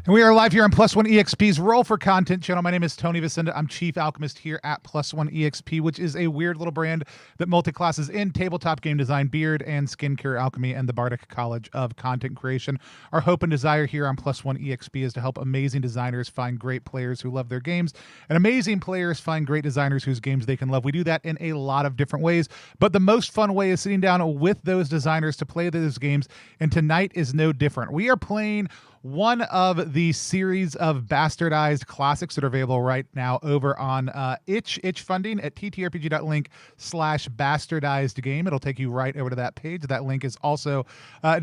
And we are live here on Plus One EXP's Roll for Content channel. My name is Tony Vicenda. I'm Chief Alchemist here at Plus One EXP, which is a weird little brand that multi-classes in tabletop game design, beard and skincare alchemy, and the Bardic College of Content Creation. Our hope and desire here on Plus One EXP is to help amazing designers find great players who love their games, and amazing players find great designers whose games they can love. We do that in a lot of different ways, but the most fun way is sitting down with those designers to play those games, and tonight is no different. We are playing one of the series of Bastardized Classics that are available right now over on itch funding at ttrpg.link/bastardizedgame. It'll take you right over to that page. That link is also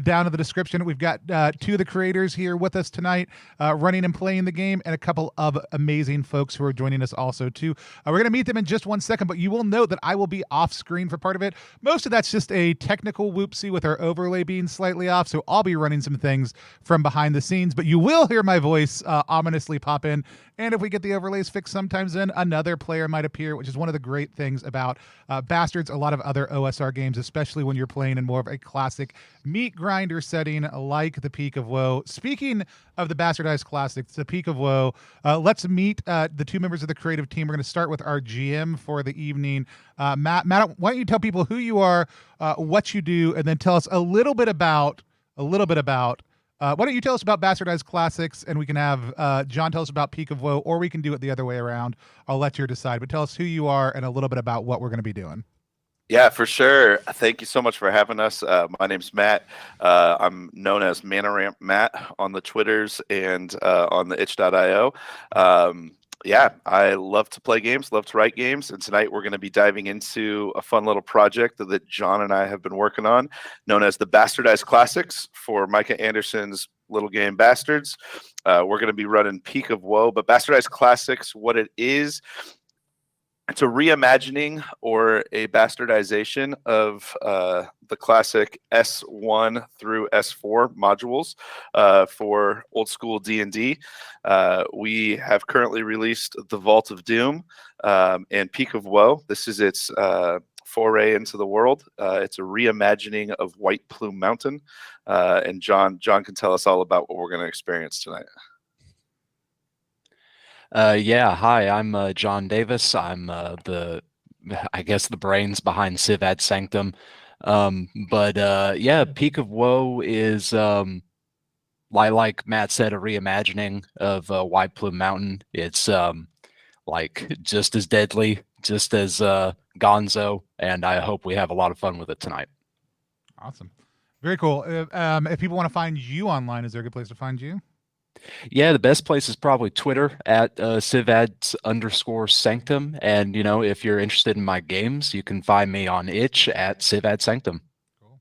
down in the description. We've got two of the creators here with us tonight, running and playing the game, and a couple of amazing folks who are joining us also too. We're going to meet them in just 1 second, but you will note that I will be off screen for part of it. Most of that's just a technical whoopsie with our overlay being slightly off, so I'll be running some things from behind the scenes, but you will hear my voice ominously pop in, and if we get the overlays fixed sometimes, then another player might appear, which is one of the great things about Bastards, a lot of other OSR games, especially when you're playing in more of a classic meat grinder setting like the Peak of Woe. Speaking of the Bastardized Classics, the Peak of Woe, let's meet the two members of the creative team. We're going to start with our GM for the evening. Matt, why don't you tell people who you are, what you do, and then tell us a little bit about why don't you tell us about Bastardized Classics, and we can have John tell us about Peak of Woe, or we can do it the other way around. I'll let you decide, but tell us who you are and a little bit about what we're going to be doing. Yeah, for sure. Thank you so much for having us. My name's Matt. I'm known as Manaramp Matt on the Twitters and on the itch.io. Yeah, I love to play games, love to write games, and tonight we're going to be diving into a fun little project that John and I have been working on, known as the Bastardized Classics for Micah Anderson's little game Bastards. We're going to be running Peak of Woe, but Bastardized Classics, what it is, it's a reimagining or a bastardization of the classic S1 through S4 modules for old school D&D. We have currently released the Vault of Doom and Peak of Woe. This is its foray into the world. It's a reimagining of White Plume Mountain. And John can tell us all about what we're going to experience tonight. Yeah, hi, I'm John Davis. I'm the brains behind Civ Ad Sanctum. Yeah, Peak of Woe is like Matt said, a reimagining of White Plume Mountain. It's like just as deadly, just as gonzo, and I hope we have a lot of fun with it tonight. Awesome. Very cool. If people want to find you online, is there a good place to find you? Yeah, the best place is probably Twitter at civads_sanctum. And, you know, if you're interested in my games, you can find me on itch at civadssanctum. Cool.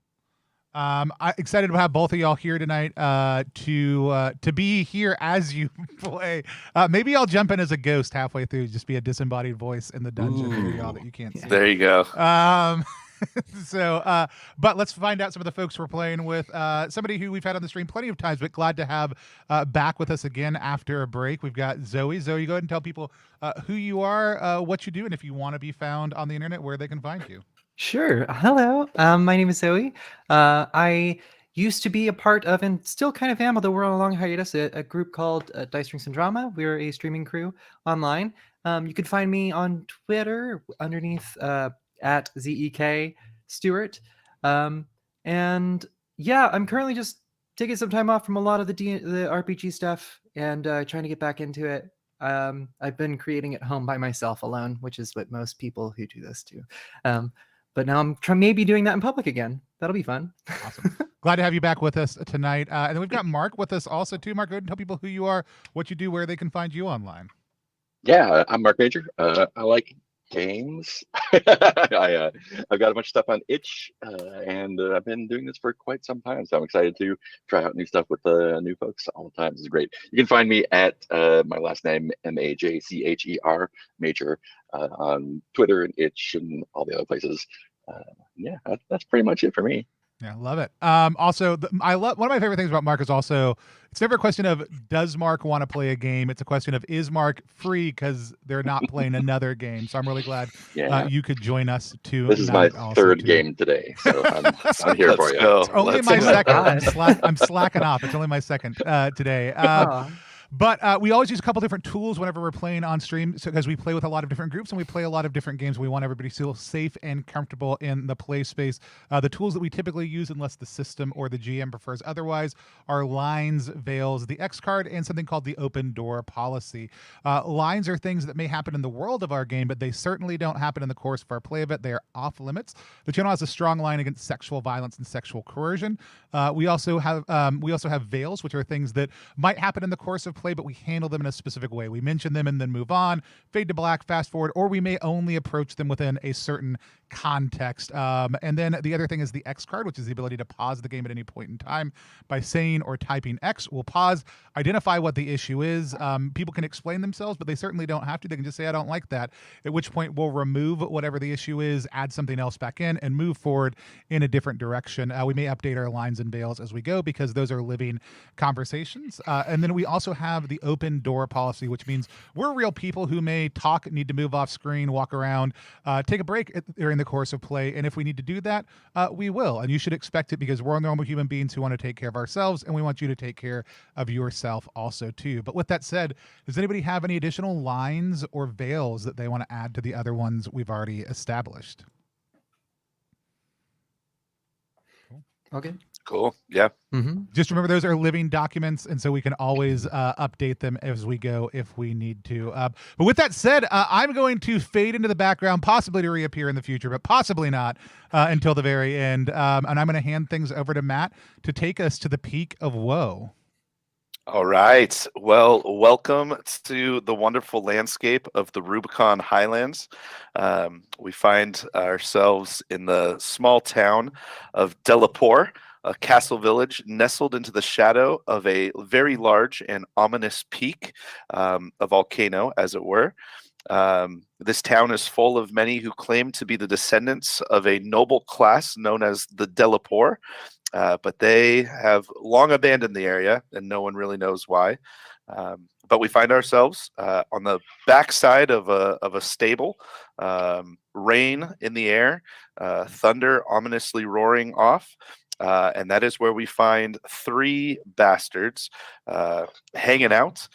I'm excited to have both of y'all here tonight to be here as you play. Maybe I'll jump in as a ghost halfway through, just be a disembodied voice in the dungeon for y'all that you can't see. There you go. So, but let's find out some of the folks we're playing with. Somebody who we've had on the stream plenty of times, but glad to have back with us again after a break. We've got Zoe. Zoe, go ahead and tell people who you are, what you do, and if you want to be found on the internet, where they can find you. Sure. Hello. My name is Zoe. I used to be a part of, and still kind of am, although we're on a long hiatus, a group called Dice Drinks and Drama. We're a streaming crew online. You can find me on Twitter underneath at ZEK Stewart. And yeah, I'm currently just taking some time off from a lot of the RPG stuff and trying to get back into it. I've been creating at home by myself alone, which is what most people who do this do. But now I'm maybe doing that in public again. That'll be fun. Awesome. Glad to have you back with us tonight. And then we've got Mark with us also too. Mark, go ahead and tell people who you are, what you do, where they can find you online. Yeah, I'm Mark Major. I like games. I've got a bunch of stuff on itch, and I've been doing this for quite some time. So I'm excited to try out new stuff with new folks all the time. This is great. You can find me at my last name, MAJCHER, Major, on Twitter and itch and all the other places. Yeah, that's pretty much it for me. Yeah, love it. Also, I love one of my favorite things about Mark is also it's never a question of does Mark want to play a game. It's a question of is Mark free because they're not playing another game. So I'm really glad you could join us too. This is my third game today, so I'm here for you. It's only my second. I'm slacking off. It's only my second today. But we always use a couple different tools whenever we're playing on stream because we play with a lot of different groups and we play a lot of different games. We want everybody to feel safe and comfortable in the play space. The tools that we typically use, unless the system or the GM prefers otherwise, are lines, veils, the X card, and something called the open door policy. Lines are things that may happen in the world of our game, but they certainly don't happen in the course of our play of it. They are off limits. The channel has a strong line against sexual violence and sexual coercion. We also have veils, which are things that might happen in the course of play, but we handle them in a specific way. We mention them and then move on, fade to black, fast forward, or we may only approach them within a certain context. And then the other thing is the X card, which is the ability to pause the game at any point in time by saying or typing X. We'll pause, identify what the issue is. People can explain themselves, but they certainly don't have to. They can just say, I don't like that, at which point we'll remove whatever the issue is, add something else back in, and move forward in a different direction. We may update our lines and veils as we go because those are living conversations. And then we also have the open door policy, which means we're real people who may talk, need to move off screen, walk around, take a break during the course of play. And if we need to do that, we will. And you should expect it because we're normal human beings who want to take care of ourselves, and we want you to take care of yourself also too. But with that said, does anybody have any additional lines or veils that they want to add to the other ones we've already established? Okay. Cool. Yeah. Mm-hmm. Just remember, those are living documents, and so we can always update them as we go if we need to. But with that said, I'm going to fade into the background, possibly to reappear in the future, but possibly not until the very end. And I'm going to hand things over to Matt to take us to the Peak of Woe. All right. Well, welcome to the wonderful landscape of the Rubicon Highlands. We find ourselves in the small town of Delapore, a castle village nestled into the shadow of a very large and ominous peak, a volcano, as it were. This town is full of many who claim to be the descendants of a noble class known as the Delapore, but they have long abandoned the area, and no one really knows why. But we find ourselves on the backside of a stable, rain in the air, thunder ominously roaring off. And that is where we find three bastards hanging out,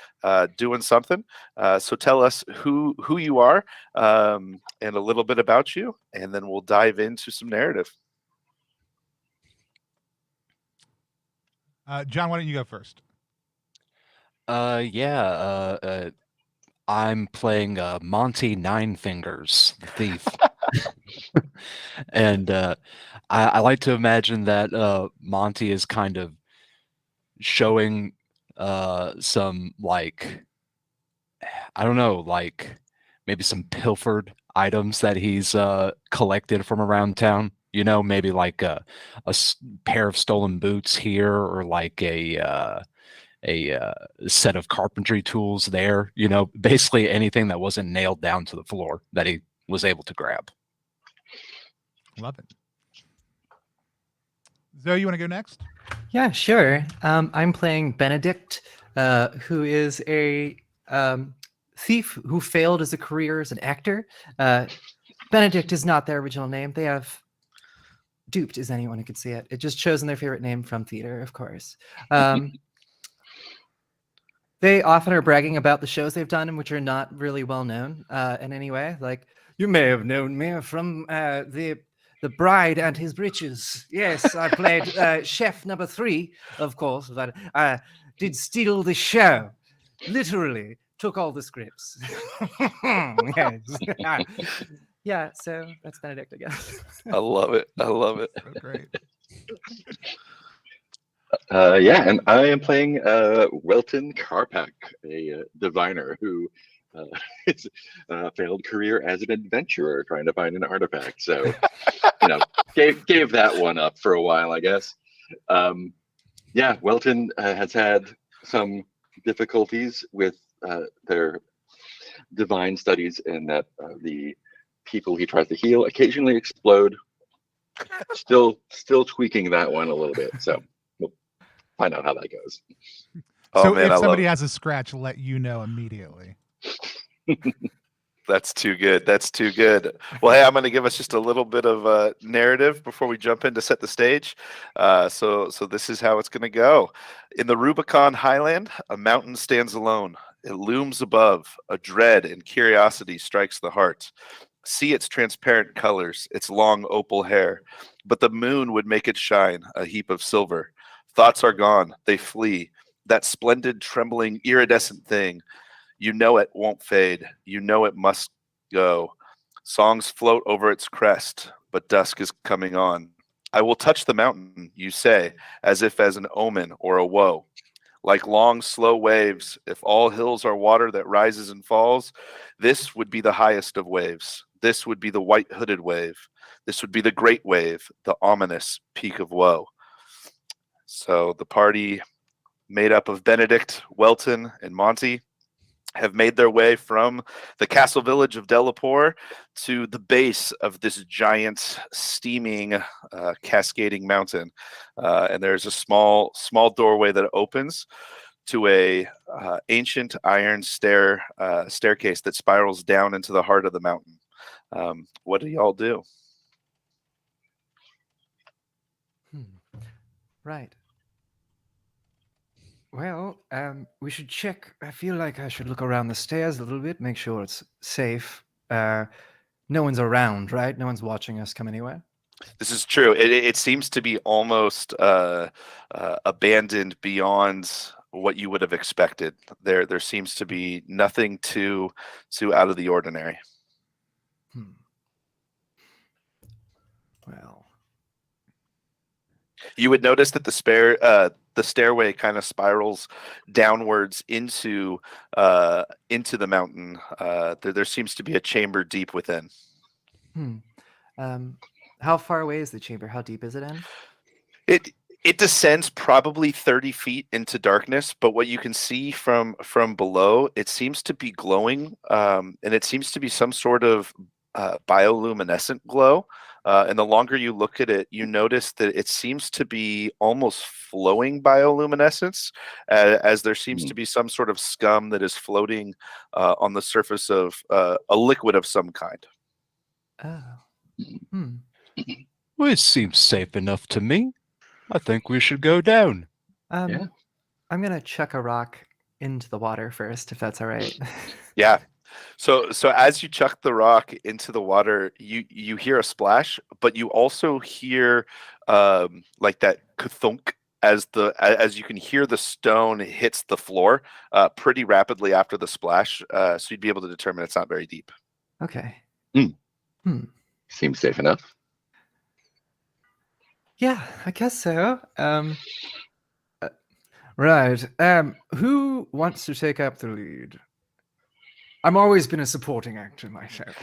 doing something. So tell us who you are and a little bit about you, and then we'll dive into some narrative. John, why don't you go first? I'm playing Monty Nine Fingers, the thief. And I like to imagine that Monty is kind of showing some, like, I don't know, like maybe some pilfered items that he's collected from around town. You know, maybe like a pair of stolen boots here, or like a set of carpentry tools there. You know, basically anything that wasn't nailed down to the floor that he was able to grab. Love it. Zoe, you want to go next? Yeah, sure. I'm playing Benedict, who is a thief who failed as a career as an actor. Benedict is not their original name. They have duped, as anyone who could see it. It just chosen their favorite name from theater, of course. They often are bragging about the shows they've done, which are not really well known in any way. Like, you may have known me from the Bride and His Breeches. Yes, I played Chef Number 3, of course, but I did steal the show. Literally took all the scripts. Yes. Yeah, so that's Benedict, I guess. I love it. I love it. Oh, great. Yeah, and I am playing Welton Karpak, a diviner who is failed career as an adventurer trying to find an artifact. So, gave that one up for a while, I guess. Yeah, Welton has had some difficulties with their divine studies, in that the people he tries to heal occasionally explode. Still tweaking that one a little bit. So we'll find out how that goes. So if somebody has a scratch, let you know immediately. That's too good. That's too good. Well, hey, I'm going to give us just a little bit of narrative before we jump in to set the stage. So this is how it's going to go. In the Rubicon Highland, a mountain stands alone. It looms above. A dread and curiosity strikes the heart. See its transparent colors, its long opal hair. But the moon would make it shine, a heap of silver. Thoughts are gone. They flee. That splendid, trembling, iridescent thing. You know it won't fade. You know it must go. Songs float over its crest, but dusk is coming on. I will touch the mountain, you say, as if as an omen or a woe. Like long, slow waves, if all hills are water that rises and falls, this would be the highest of waves. This would be the white-hooded wave. This would be the great wave, the ominous Peak of Woe. So the party, made up of Benedict, Welton, and Monty, have made their way from the castle village of Delapore to the base of this giant, steaming, cascading mountain. And there's a small doorway that opens to a ancient iron staircase that spirals down into the heart of the mountain. What do y'all do? Right. Well, we should check. I feel like I should look around the stairs a little bit, make sure it's safe. No one's around, right? No one's watching us come anywhere. This is true. It seems to be almost abandoned beyond what you would have expected. There seems to be nothing too out of the ordinary. Well, you would notice that the stairway kind of spirals downwards into the mountain. There seems to be a chamber deep within. How far away is the chamber? How deep is it in? It descends probably 30 feet into darkness, but what you can see from below, it seems to be glowing, and it seems to be some sort of bioluminescent glow. And the longer you look at it, you notice that it seems to be almost flowing bioluminescence, as there seems to be some sort of scum that is floating on the surface of a liquid of some kind. Oh. Well, it seems safe enough to me. I think we should go down. Yeah. I'm going to chuck a rock into the water first, if that's all right. Yeah. So as you chuck the rock into the water, you hear a splash, but you also hear like that kathunk as you can hear the stone hits the floor pretty rapidly after the splash. So you'd be able to determine it's not very deep. Okay. Seems safe enough. Yeah, I guess so. Right. Who wants to take up the lead? I've always been a supporting actor myself.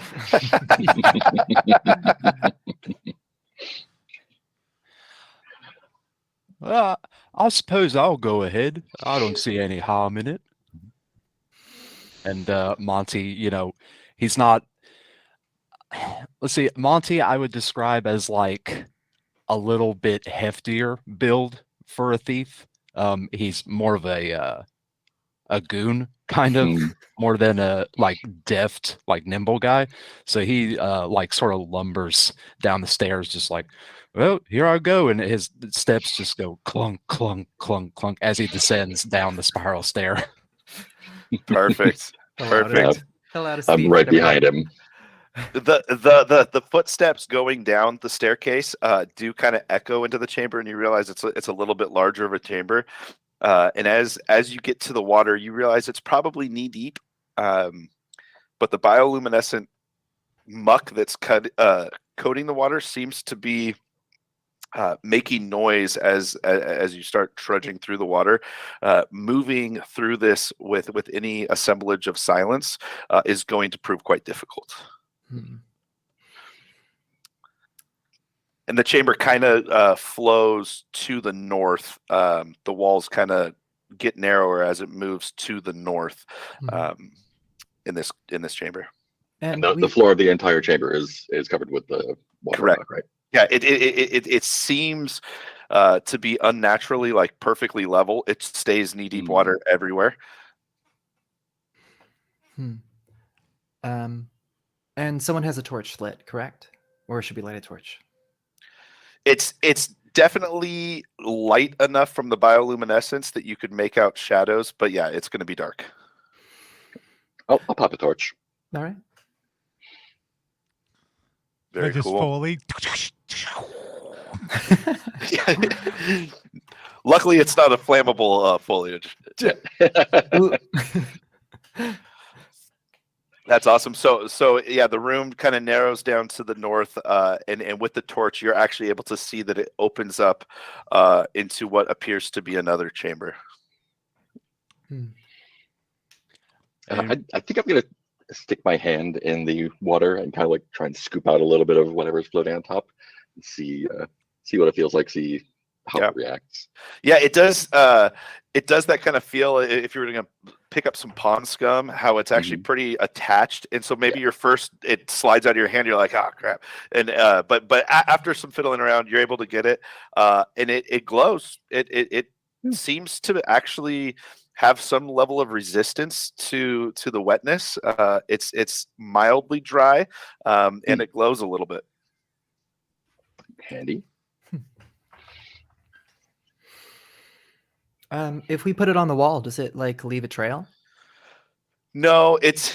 I suppose I'll go ahead. I don't see any harm in it. And Monty, he's not. let's see, Monty, I would describe as like a little bit heftier build for a thief. He's more of a goon kind of more than a like deft, like nimble guy. So he like sort of lumbers down the stairs, just like, well, here I go, and his steps just go clunk, clunk, clunk, clunk as he descends down the spiral stair. Perfect. The Perfect. loudest, the loudest I'm thief right I'd ever behind met. him. The footsteps going down the staircase do kind of echo into the chamber, and you realize it's a little bit larger of a chamber. And as you get to the water, you realize it's probably knee deep. But the bioluminescent muck that's coating the water seems to be making noise as you start trudging through the water. Moving through this with any assemblage of silence is going to prove quite difficult. And the chamber kind of flows to the north. The walls kind of get narrower as it moves to the north in this chamber. And The floor of the entire chamber is covered with the water. Correct. Right? Yeah, it seems to be unnaturally like perfectly level. It stays knee deep water everywhere. And someone has a torch lit, correct? Or should we light a torch? It's definitely light enough from the bioluminescence that you could make out shadows, but yeah, it's going to be dark. I'll pop a torch. All right. Very just cool. Foley. Luckily, it's not a flammable foliage. That's awesome. So yeah, the room kind of narrows down to the north, and with the torch, you're actually able to see that it opens up into what appears to be another chamber. I think I'm gonna stick my hand in the water and kind of like try and scoop out a little bit of whatever's floating on top and see what it feels like, see how it reacts. Yeah, it does. It does that kind of feel. If you were going to pick up some pond scum, how it's actually pretty attached, and so maybe your first it slides out of your hand. You're like, oh crap! And but after some fiddling around, you're able to get it, and it glows. It seems to actually have some level of resistance to the wetness. It's mildly dry, and it glows a little bit. Handy. If we put it on the wall, does it like leave a trail? No, it's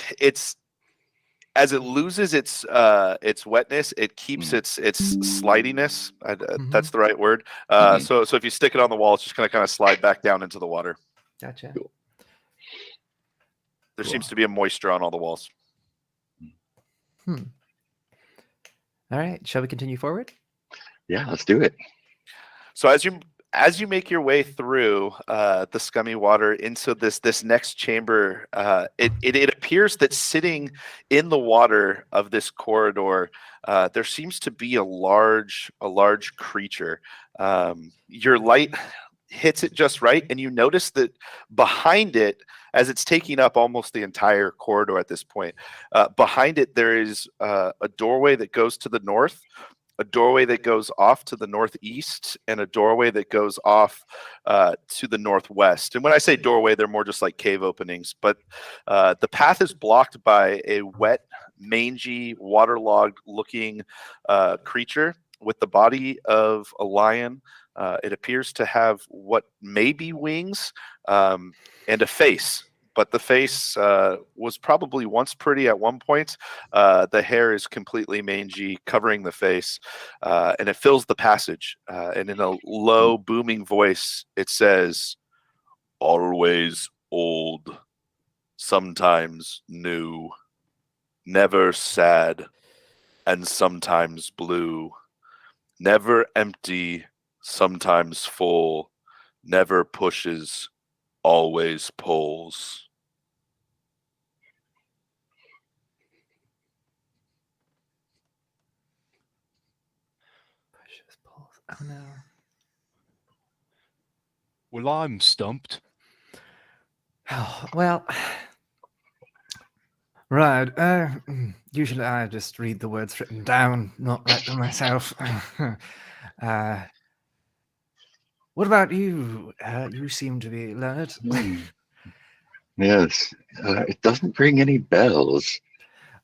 as it loses its wetness, it keeps its slidiness. That's the right word. So if you stick it on the wall, it's just going to kind of slide back down into the water. Gotcha. Cool. There seems to be a moisture on all the walls. All right. Shall we continue forward? Yeah, let's do it. So as you make your way through the scummy water into this next chamber, it appears that sitting in the water of this corridor, there seems to be a large creature. Your light hits it just right, and you notice that behind it, as it's taking up almost the entire corridor at this point, behind it there is a doorway that goes to the north, a doorway that goes off to the northeast, and a doorway that goes off to the northwest. And when I say doorway, they're more just like cave openings. But the path is blocked by a wet, mangy, waterlogged looking creature with the body of a lion. It appears to have what may be wings and a face. But the face was probably once pretty at one point. The hair is completely mangy, covering the face, and it fills the passage. And in a low, booming voice, it says, "Always old, sometimes new, never sad, and sometimes blue, never empty, sometimes full, never pushes, always pulls." Pushes, pulls. Oh no. Well, I'm stumped. Oh, well, Right. Usually I just read the words written down, not write them myself. What about you? You seem to be learned. Hmm. Yes, it doesn't ring any bells.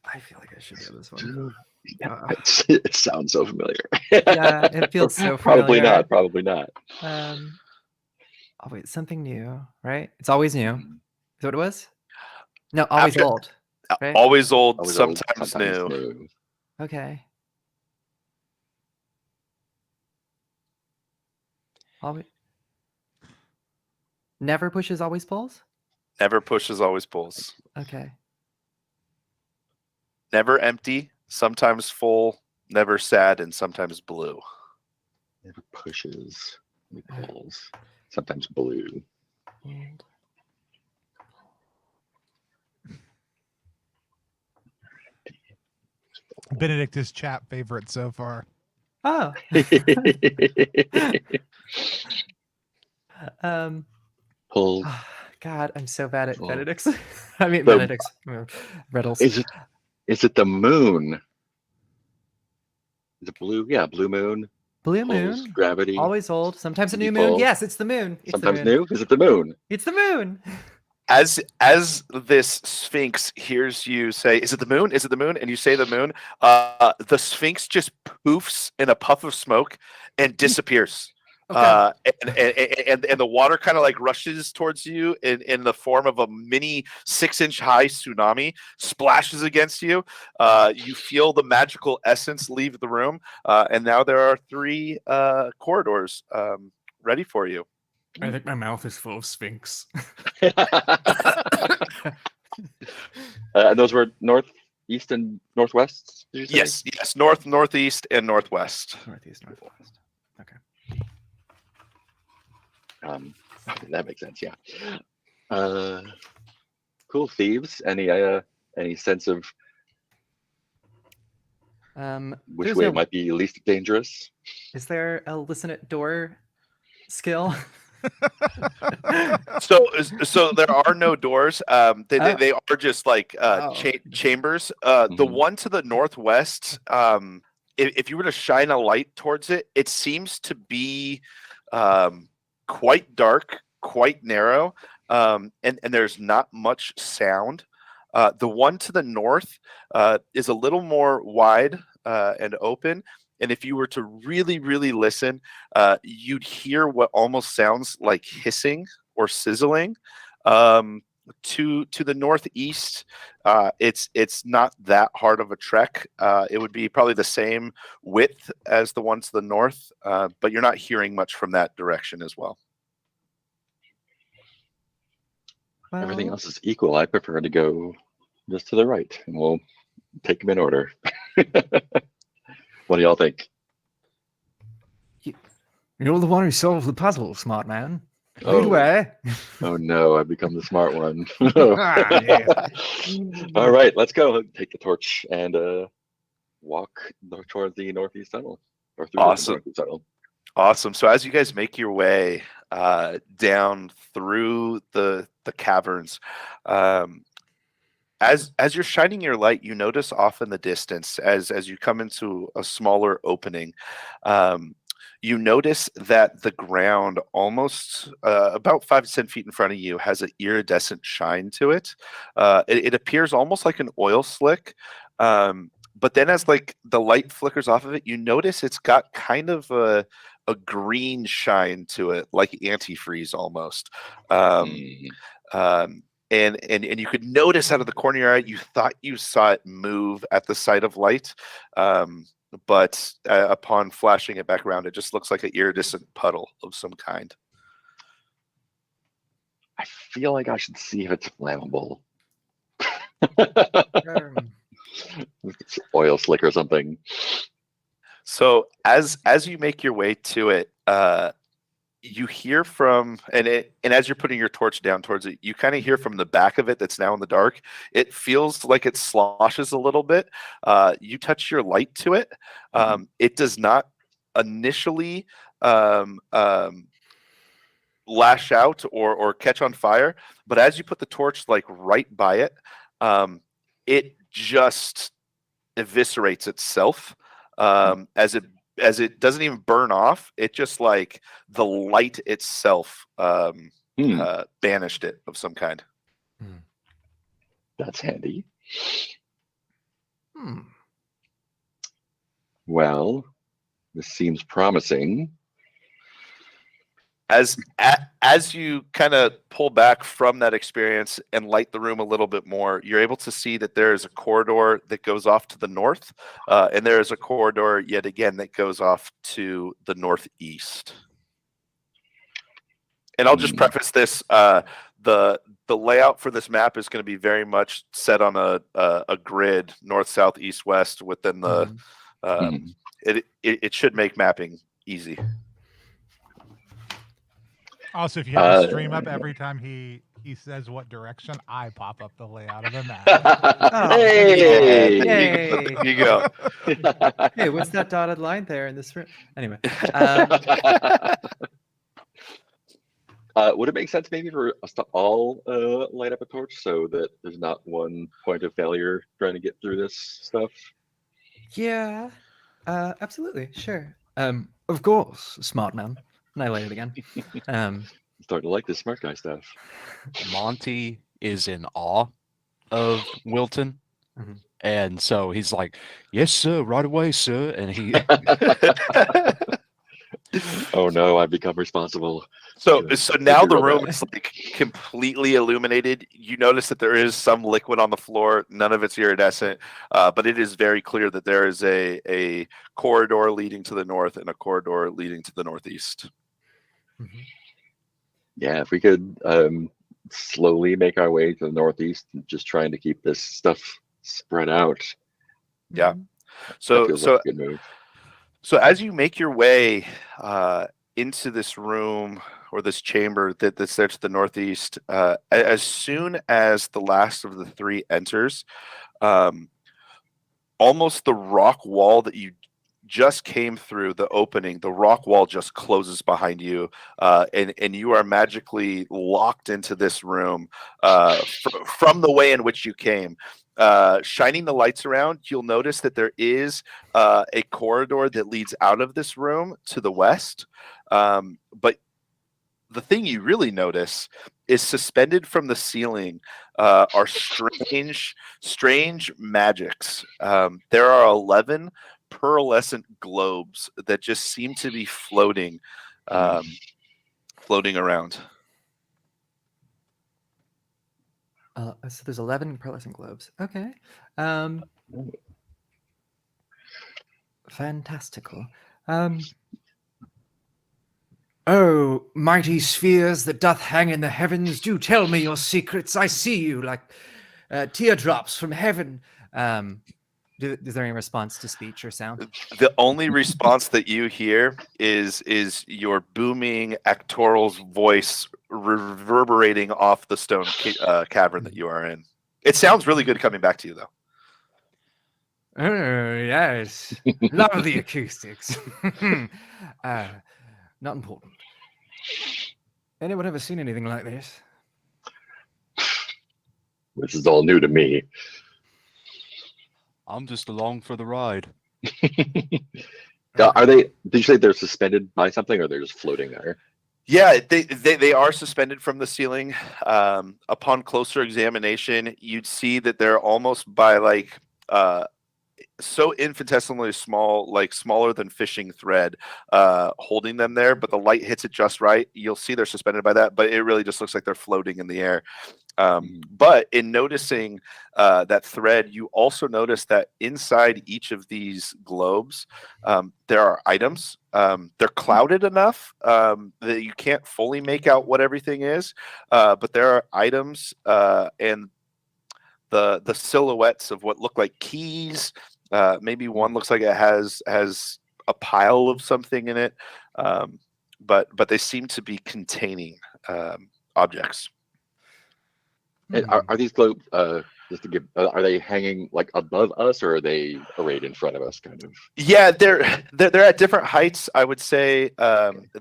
I feel like I should know this one. Yeah, it sounds so familiar. Yeah, it feels so Probably familiar. not. Probably not. Oh wait, something new, right? It's always new. Is that what it was? No, always After- old. Right? Always old, Always old, sometimes new. Okay. Always. Never pushes, always pulls? Never pushes, always pulls. Okay. Never empty, sometimes full, never sad, and sometimes blue. Never pushes, he pulls. Sometimes blue. And Benedict is chat favorite so far. oh. Pulls. God, I'm so bad at Full. Benedict's. I mean The- Benedict's riddles. Is it the moon? Is it blue? Yeah, blue moon. Blue Pulls, moon. gravity. Always old. Sometimes a new Maybe moon. full. Yes, it's the moon. It's Sometimes the moon. new. Is it the moon? It's the moon. As this Sphinx hears you say, "Is it the moon? Is it the moon?" and you say the moon, the Sphinx just poofs in a puff of smoke and disappears. Okay. And the water kind of like rushes towards you in the form of a mini 6-inch high tsunami, splashes against you. You feel the magical essence leave the room, and now there are 3 corridors ready for you. I think my mouth is full of sphinx. And those were northeast and northwest. Did you say? Yes, north, northeast, and northwest. Northeast, northwest. Okay. That makes sense. Yeah. Cool. Thieves. Any sense of which there's way no- it might be least dangerous? Is there a listen at door skill? So there are no doors. They are just like chambers. The one to the northwest, if you were to shine a light towards it, it seems to be quite dark, quite narrow, and there's not much sound. The one to the north is a little more wide and open. And if you were to really, really listen, you'd hear what almost sounds like hissing or sizzling. To the northeast, it's not that hard of a trek. It would be probably the same width as the one to the north, but you're not hearing much from that direction as well. Everything Well, else is equal. I prefer to go just to the right, and we'll take them in order. What do y'all think? You're the one who solved the puzzle, smart man. Oh. Lead away. Oh no, I've become the smart one. Ah, yeah. All right, let's go. Take the torch and walk toward the northeast tunnel. Or through Awesome. the northeast tunnel. Awesome. So as you guys make your way down through the caverns, as you're shining your light, you notice off in the distance as you come into a smaller opening, you notice that the ground almost about 5 to 10 feet in front of you has an iridescent shine to it. It appears almost like an oil slick. But then as like the light flickers off of it, you notice it's got kind of a green shine to it, like antifreeze almost. And you could notice out of the corner of your eye, you thought you saw it move at the sight of light. But upon flashing it back around, it just looks like an iridescent puddle of some kind. I feel like I should see if it's flammable. It's oil slick or something. So as you make your way to it, you hear from and as you're putting your torch down towards it, you kind of hear from the back of it that's now in the dark. It feels like it sloshes a little bit. You touch your light to it. It does not initially lash out or catch on fire, but as you put the torch like right by it, it just eviscerates itself as it doesn't even burn off. It just like the light itself banished it of some kind. That's handy. Hmm. Well, this seems promising. As you kind of pull back from that experience and light the room a little bit more, you're able to see that there is a corridor that goes off to the north, and there is a corridor yet again that goes off to the northeast. And I'll just preface this: the layout for this map is going to be very much set on a grid, north, south, east, west. Within the it should make mapping easy. Also, if you have the stream up every time he says what direction, I pop up the layout of the map. Hey! There you go. Hey, what's that dotted line there in this room? Anyway. Would it make sense maybe for us to all light up a torch so that there's not one point of failure trying to get through this stuff? Yeah, absolutely, sure. Of course, smart man. And I light it again. I'm starting to like this smart guy stuff. Monty is in awe of Wilton. And so he's like, "Yes, sir, right away, sir." And he Oh no, I've become responsible. So now the real room bad. is like completely illuminated. You notice that there is some liquid on the floor. None of it's iridescent, but it is very clear that there is a corridor leading to the north and a corridor leading to the northeast. Yeah, if we could slowly make our way to the northeast, just trying to keep this stuff spread out. Yeah. That So feels like a good move. So as you make your way into this room or this chamber that's there to the northeast, as soon as the last of the three enters, almost the rock wall that you just came through, the opening, the rock wall just closes behind you, and you are magically locked into this room from the way in which you came. Shining the lights around, you'll notice that there is a corridor that leads out of this room to the west. But the thing you really notice is suspended from the ceiling are strange magics. There are 11 pearlescent globes that just seem to be floating around. So there's 11 pearlescent globes. Okay. Fantastical. Oh, mighty spheres that doth hang in the heavens, do tell me your secrets. I see you like teardrops from heaven. Is there any response to speech or sound? The only response that you hear is your booming actoral's voice reverberating off the stone cavern that you are in. It sounds really good coming back to you, though. Oh, yes. Love the acoustics. Not important. Anyone ever seen anything like this? This is all new to me. I'm just along for the ride. Are they? Did you say they're suspended by something, or they're just floating there? Yeah, they are suspended from the ceiling. Upon closer examination, you'd see that they're almost by like so infinitesimally small, like smaller than fishing thread, holding them there. But the light hits it just right. You'll see they're suspended by that, but it really just looks like they're floating in the air. But in noticing that thread, you also notice that inside each of these globes, there are items. They're clouded enough that you can't fully make out what everything is, but there are items and the silhouettes of what look like keys. Maybe one looks like it has a pile of something in it, but they seem to be containing objects. And are these globes? Just to give, are they hanging like above us, or are they arrayed in front of us? Kind of. Yeah, they're at different heights. I would say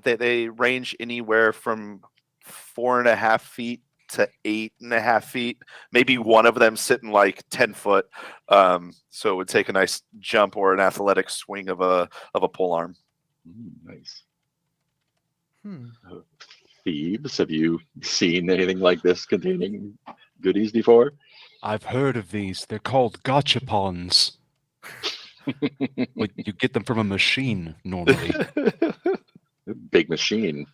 they range anywhere from 4.5 feet to 8.5 feet. Maybe one of them sitting like 10 foot. So it would take a nice jump or an athletic swing of a pole arm. Nice. Hmm. Thieves, have you seen anything like this containing goodies before? I've heard of these. They're called gachapons. Well, you get them from a machine normally. Big machine.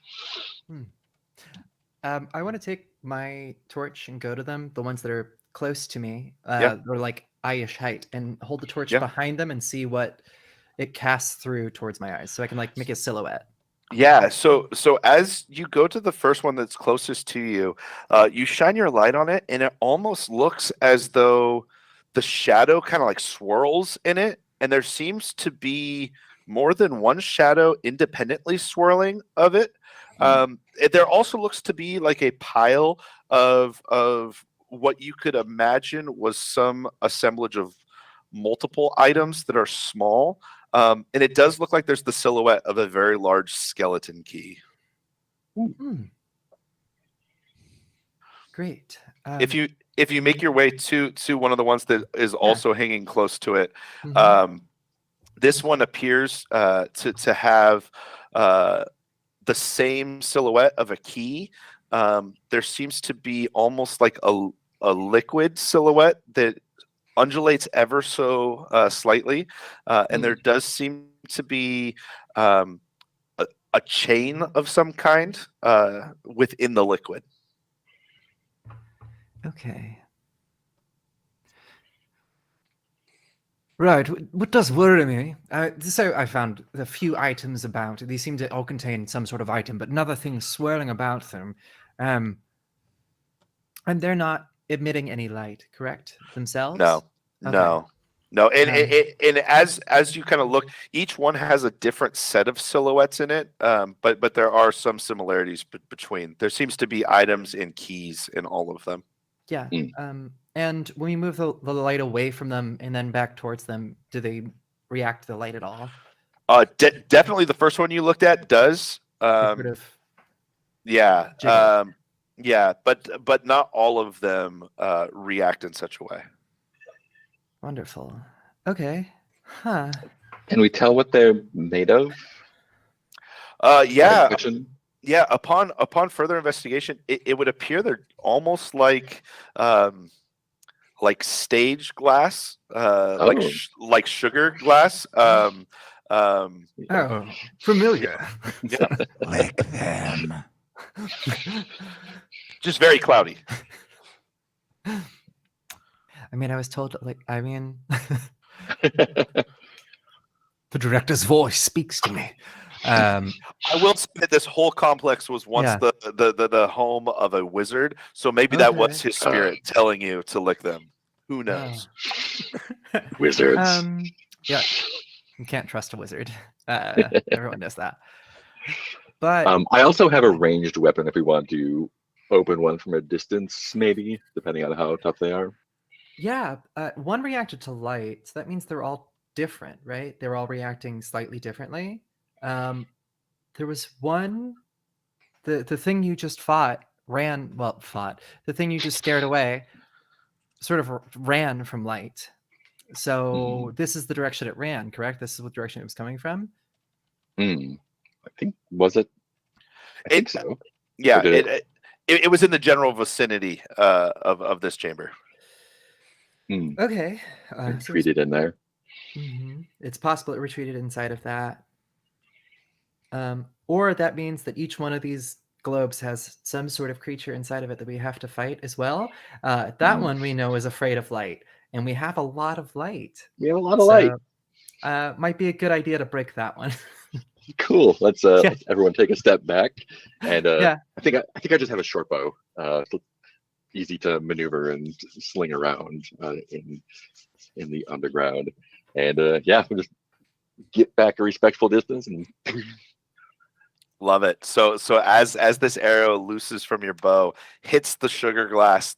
I want to take my torch and go to them, the ones that are close to me, Yeah. or like eye-ish height, and hold the torch Yeah. behind them and see what it casts through towards my eyes, so I can like make a silhouette. Yeah, so as you go to the first one that's closest to you, you shine your light on it, and it almost looks as though the shadow kind of like swirls in it, and there seems to be more than one shadow independently swirling of it. There also looks to be like a pile of what you could imagine was some assemblage of multiple items that are small. And it does look like there's the silhouette of a very large skeleton key. Great. If you make your way to one of the ones that is also hanging close to it, this one appears to have the same silhouette of a key. There seems to be almost like a liquid silhouette that undulates ever so slightly, and there does seem to be a chain of some kind within the liquid. Okay. Right. What does worry me? So I found a few items about. These seem to all contain some sort of item, but another thing swirling about them. And they're not emitting any light, correct? Themselves? No. And as you kind of look, each one has a different set of silhouettes in it, but there are some similarities between. There seems to be items and keys in all of them. Yeah. And when we move the light away from them and then back towards them, do they react to the light at all? Definitely the first one you looked at does. Sort of Yeah. jiggle. Yeah, but not all of them react in such a way. Wonderful. Okay. Huh. Can we tell what they're made of? Yeah. Question? Yeah, upon further investigation, it would appear they're almost like stage glass, like sugar glass. Oh, familiar. Yeah, Lick them. just very cloudy. I mean, I was told, the director's voice speaks to me. I will say that this whole complex was once Yeah. the home of a wizard, so maybe that was Okay. his spirit telling you to lick them. Who knows? Wizards. Yeah. You can't trust a wizard. Everyone knows that. But I also have a ranged weapon if we want to open one from a distance, maybe, depending on how tough they are. yeah, one reacted to light, so that means they're all different, right? They're all reacting slightly differently. There was one, the thing you just the thing you just scared away sort of ran from light. So this is the direction it ran, correct? This is what direction it was coming from? I think, was it? I think so. Yeah, Or did it was in the general vicinity of this chamber. Okay. Treated in there. It's possible it retreated inside of that. Or that means that each one of these globes has some sort of creature inside of it that we have to fight as well. That one we know is afraid of light, and we have a lot of light. We have a lot of light. Might be a good idea to break that one. Cool. Let's everyone take a step back. And Yeah. I think I just have a short bow. So easy to maneuver and sling around in the underground. And we'll just get back a respectful distance and Love it. So as this arrow looses from your bow, hits the sugar glass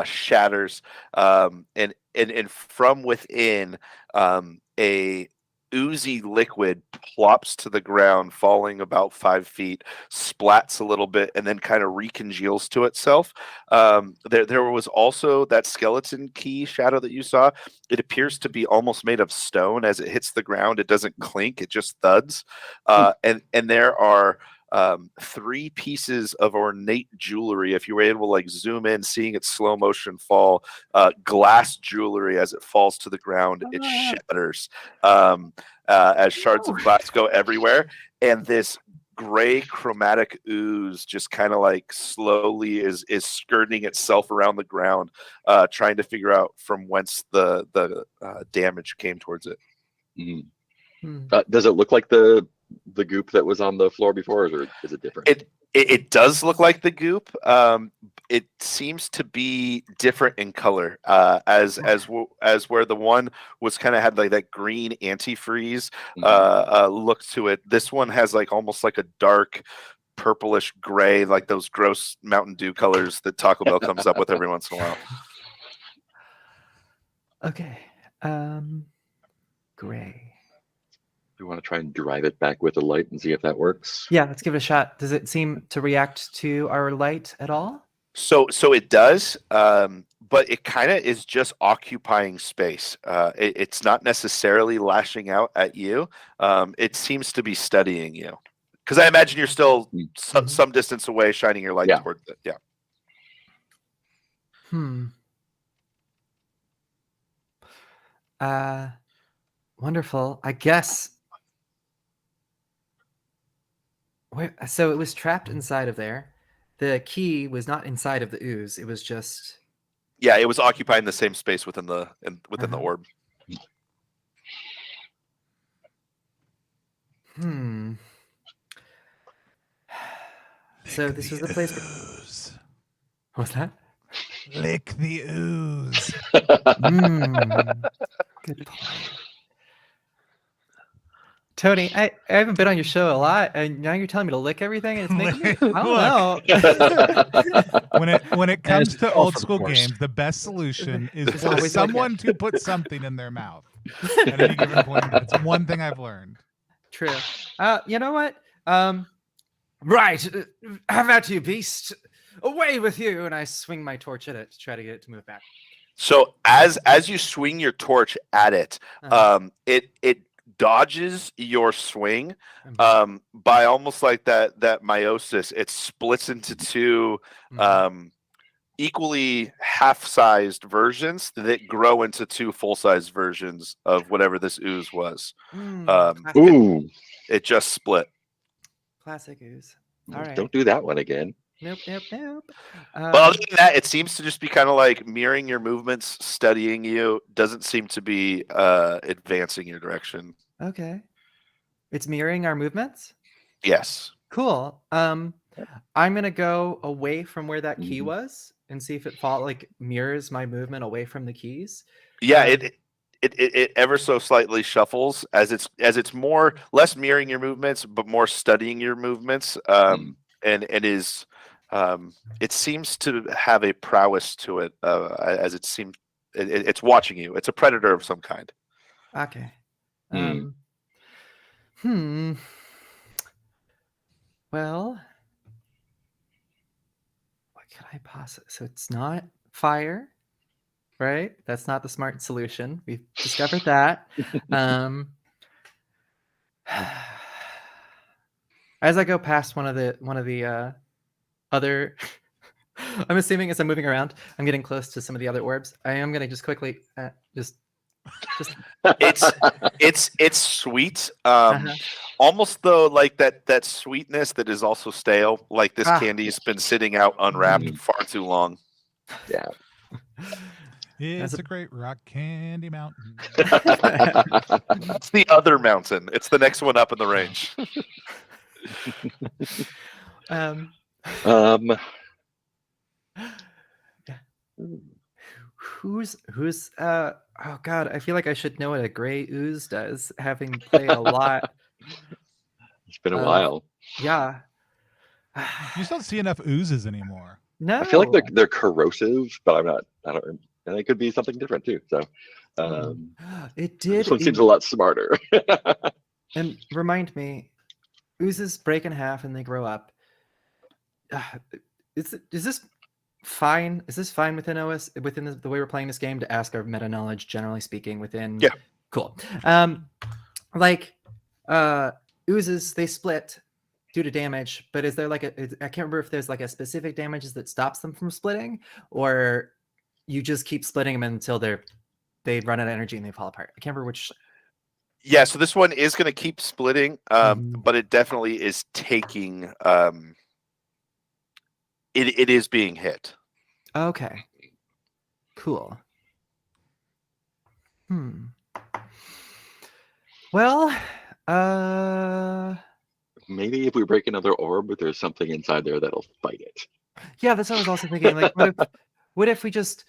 shatters, and from within, a oozy liquid plops to the ground, falling about 5 feet, splats a little bit, and then kind of recongeals to itself. There was also that skeleton key shadow that you saw. It appears to be almost made of stone. As it hits the ground, it doesn't clink; it just thuds. And there are 3 pieces of ornate jewelry. If you were able to like zoom in, seeing it slow motion fall, glass jewelry as it falls to the ground, it shatters as shards of glass go everywhere. And this gray chromatic ooze just kind of like slowly is skirting itself around the ground, trying to figure out from whence the damage came towards it. Does it look like the goop that was on the floor before, or is it different? It does look like the goop. It seems to be different in color, as where the one was kind of had like that green antifreeze look to it. This one has like almost like a dark purplish gray, like those gross Mountain Dew colors that Taco Bell comes up with every once in a while. Okay. Gray. You want to try and drive it back with a light and see if that works? Yeah, let's give it a shot. Does it seem to react to our light at all? So it does, but it kind of is just occupying space. It's not necessarily lashing out at you. It seems to be studying you, because I imagine you're still some distance away, shining your light towards it. Yeah. Wonderful. I guess. So it was trapped inside of there. The key was not inside of the ooze. It was just. Yeah, it was occupying the same space within the orb. So this was the place where... What's that? Lick the ooze. Good point. Tony, I haven't been on your show a lot, and now you're telling me to lick everything, and it's making me, I don't know. when it comes to old school games, the best solution is for someone to put something in their mouth at any given point. That's one thing I've learned. True. You know what? Right. Have at you, beast. Away with you. And I swing my torch at it to try to get it to move back. So as you swing your torch at it, it dodges your swing by almost like that meiosis. It splits into 2 equally half-sized versions that grow into 2 full-size versions of whatever this ooze was. It just split. Classic ooze. All right. Don't do that one again. Nope. But other than that, it seems to just be kind of like mirroring your movements, studying you. Doesn't seem to be advancing your direction. Okay. It's mirroring our movements? Yes. Cool. I'm gonna go away from where that key was and see if it mirrors my movement away from the keys. Yeah, it ever so slightly shuffles as it's more less mirroring your movements, but more studying your movements. And is it seems to have a prowess to it, as it seems it's watching you. It's a predator of some kind. Okay. Well, what could I possibly... So it's not fire, right? That's not the smart solution. We've discovered that. As I go past one of the other... I'm assuming as I'm moving around, I'm getting close to some of the other orbs. I am going to just quickly just it's sweet, almost though like that sweetness that is also stale, like this candy has been sitting out unwrapped far too long. Yeah, it's a great rock candy mountain. It's the other mountain. It's the next one up in the range. Who's oh god, I feel like I should know what a gray ooze does, having played a lot. It's been a while. Yeah. You just don't see enough oozes anymore. No. I feel like they're corrosive, but I don't and it could be something different too. So It did. this one seems a lot smarter. And remind me, oozes break in half and they grow up. Is this fine? Is this fine within OS, within the way we're playing this game, to ask our meta knowledge, generally speaking, within? Yeah. Cool. Oozes, they split due to damage, but is there like I can't remember if there's like a specific damages that stops them from splitting, or you just keep splitting them until they run out of energy and they fall apart. I can't remember which. Yeah, so this one is going to keep splitting, but it definitely is taking. It is being hit. Okay. Cool. Well, maybe if we break another orb, there's something inside there that'll fight it. Yeah, that's what I was also thinking. Like, what if we just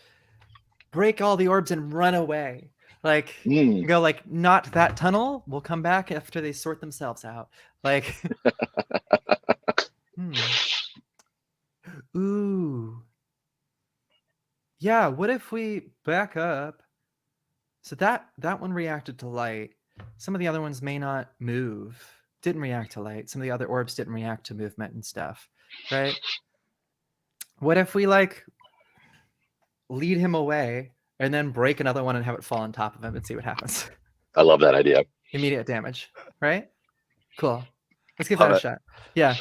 break all the orbs and run away? Like, go like, not that tunnel. We'll come back after they sort themselves out. Like, ooh, yeah. What if we back up? So that one reacted to light. Some of the other ones may not move. Didn't react to light. Some of the other orbs didn't react to movement and stuff, right? What if we like lead him away and then break another one and have it fall on top of him and see what happens? I love that idea. Immediate damage, right? Cool. Let's give that a shot. Yeah.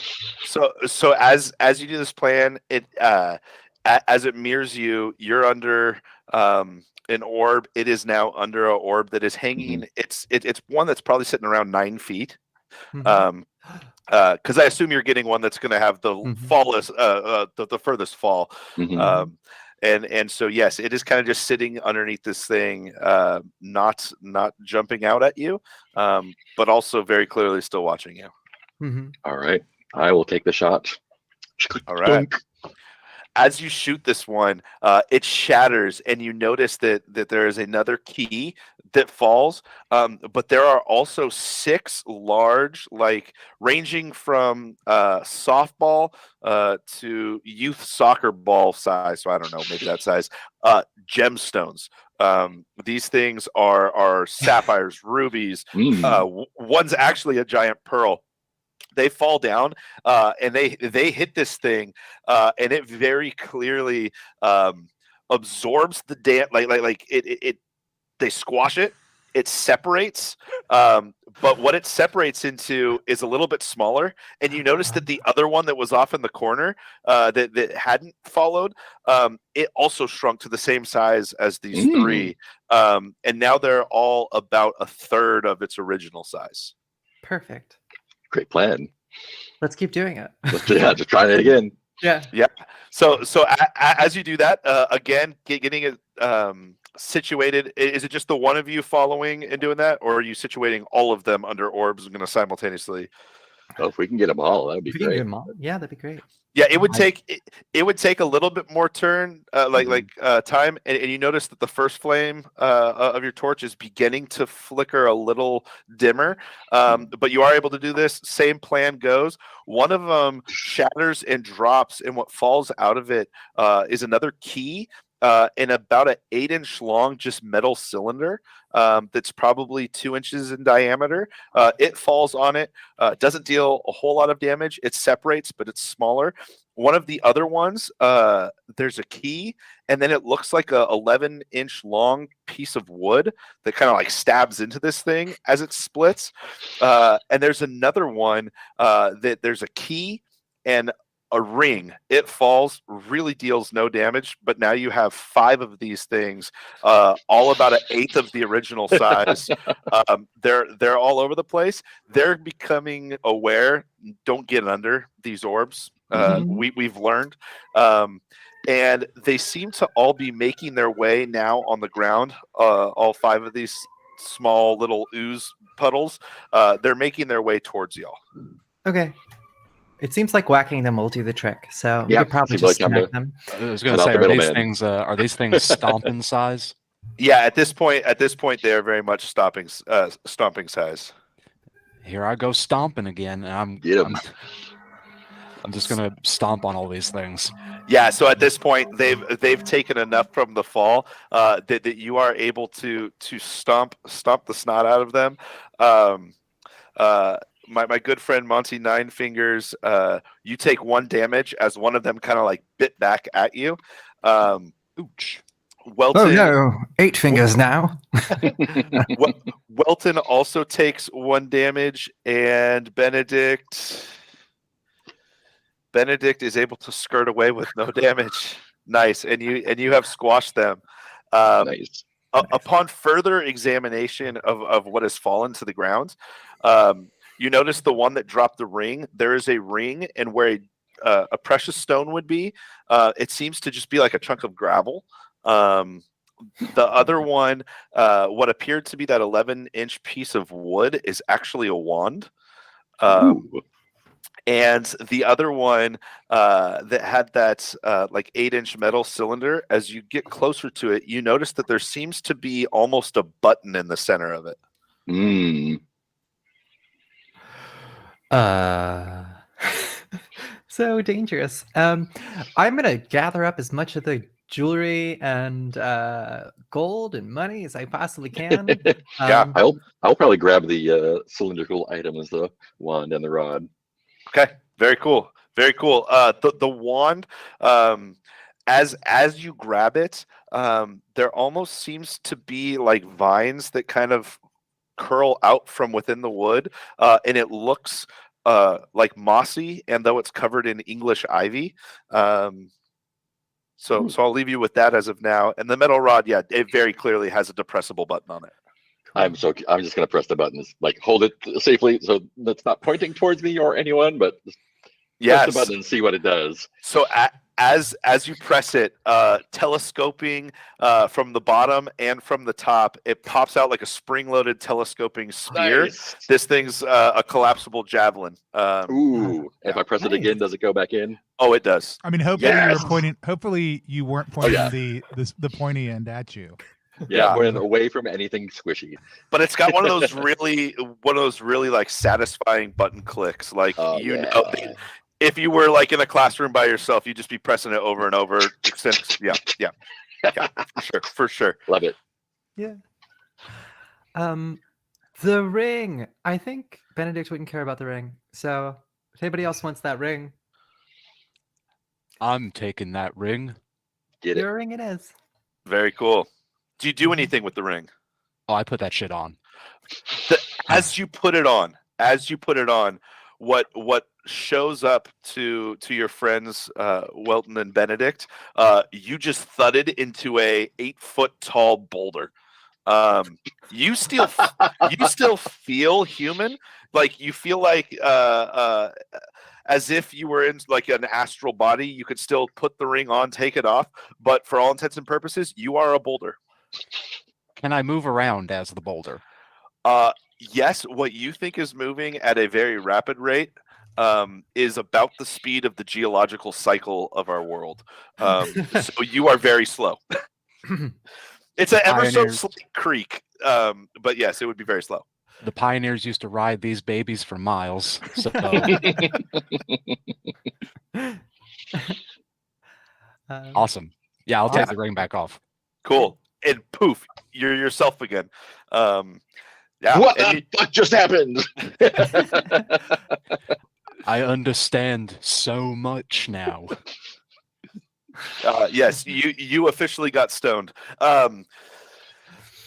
So as you do this plan, it as it mirrors you, you're under an orb. It is now under an orb that is hanging. It's one that's probably sitting around 9 feet. Because I assume you're getting one that's going to have the the furthest fall. And so yes, it is kind of just sitting underneath this thing, not jumping out at you, but also very clearly still watching you. All right, I will take the shot. All right. As you shoot this one, it shatters, and you notice that there is another key that falls. But there are also 6 large, like ranging from softball to youth soccer ball size. So I don't know, maybe that size. Gemstones. These things are sapphires, rubies. One's actually a giant pearl. They fall down and they hit this thing and it very clearly absorbs the like it they squash it. It separates, but what it separates into is a little bit smaller. And you notice that the other one that was off in the corner that hadn't followed, it also shrunk to the same size as these 3, and now they're all about 1/3 of its original size. Perfect. Great plan. Let's keep doing it. Just try it again. Yeah. So as you do that, again, getting it situated. Is it just the one of you following and doing that, or are you situating all of them under orbs and going to simultaneously? Oh, if we can get them all, that would be great. Yeah, that'd be great. Yeah, it would take a little bit more turn, time, and you notice that the first flame of your torch is beginning to flicker a little dimmer, but you are able to do this. Same plan goes. One of them shatters and drops, and what falls out of it is another key in about an 8-inch long, just metal cylinder that's probably 2 inches in diameter. It falls on it. Doesn't deal a whole lot of damage. It separates, but it's smaller. One of the other ones, there's a key, and then it looks like a 11-inch long piece of wood that kind of like stabs into this thing as it splits. And there's another one that there's a key and a ring. It falls, really deals no damage, but now you have 5 of these things, all about 1/8 of the original size. They're all over the place. They're becoming aware. Don't get under these orbs. We've learned, and they seem to all be making their way now on the ground. All 5 of these small little ooze puddles. They're making their way towards y'all. Okay. It seems like whacking them will do the trick. So Yeah, we could probably seems just like smack them. I was going to say, are these things stomping size? Yeah, at this point, they are very much stomping size. Here I go stomping again. And Get 'em. I'm just gonna stomp on all these things. Yeah, so at this point they've taken enough from the fall that you are able to stomp the snot out of them. My good friend Monty Nine Fingers, you take 1 damage as one of them kind of like bit back at you. Ooch. Oh Welton, no, 8 fingers now. Welton also takes 1 damage, and Benedict is able to skirt away with no damage. Nice, and you have squashed them. Nice. Upon further examination of what has fallen to the ground, you notice the one that dropped the ring. There is a ring, and where a precious stone would be, it seems to just be like a chunk of gravel. The other one, what appeared to be that 11-inch piece of wood, is actually a wand. And the other one that had that like 8-inch metal cylinder, as you get closer to it, you notice that there seems to be almost a button in the center of it. So dangerous. I'm gonna gather up as much of the jewelry and gold and money as I possibly can. Yeah. I'll probably grab the cylindrical items, the wand and the rod. Okay, very cool, very cool. The wand, as you grab it, there almost seems to be like vines that kind of curl out from within the wood, and it looks like mossy, and though it's covered in English ivy. So I'll leave you with that as of now. And the metal rod, yeah, it very clearly has a depressible button on it. I'm just gonna press the buttons, like hold it safely so that's not pointing towards me or anyone, but just press the button and see what it does. So as you press it, telescoping from the bottom and from the top, it pops out like a spring-loaded telescoping spear. Nice. This thing's a collapsible javelin. Ooh! If I press it again, does it go back in? Oh, it does. I mean, hopefully you Yes. were pointing. Hopefully you weren't pointing yeah. the pointy end at you. Yeah, pointing away from anything squishy. But it's got one of those really like satisfying button clicks. Like know, if you were like in a classroom by yourself, you'd just be pressing it over and over. Yeah, for sure. Love it. Yeah. The ring. I think Benedict wouldn't care about the ring. So if anybody else wants that ring, I'm taking that ring. Get it. your ring it is. Very cool. Do you do anything with the ring? Oh, I put that shit on. As you put it on, what shows up to your friends Welton and Benedict, you just thudded into a 8-foot tall boulder. You still feel human, like you feel like as if you were in like an astral body. You could still put the ring on, take it off, but for all intents and purposes, you are a boulder. Can I move around as the boulder? Yes, what you think is moving at a very rapid rate is about the speed of the geological cycle of our world. So you are very slow. It's an ever so slight creak, but yes, it would be very slow. The pioneers used to ride these babies for miles. So awesome. Yeah, I'll take the ring back off. Cool. And poof, you're yourself again. Yeah. What the fuck just happened? I understand so much now. Yes, you officially got stoned.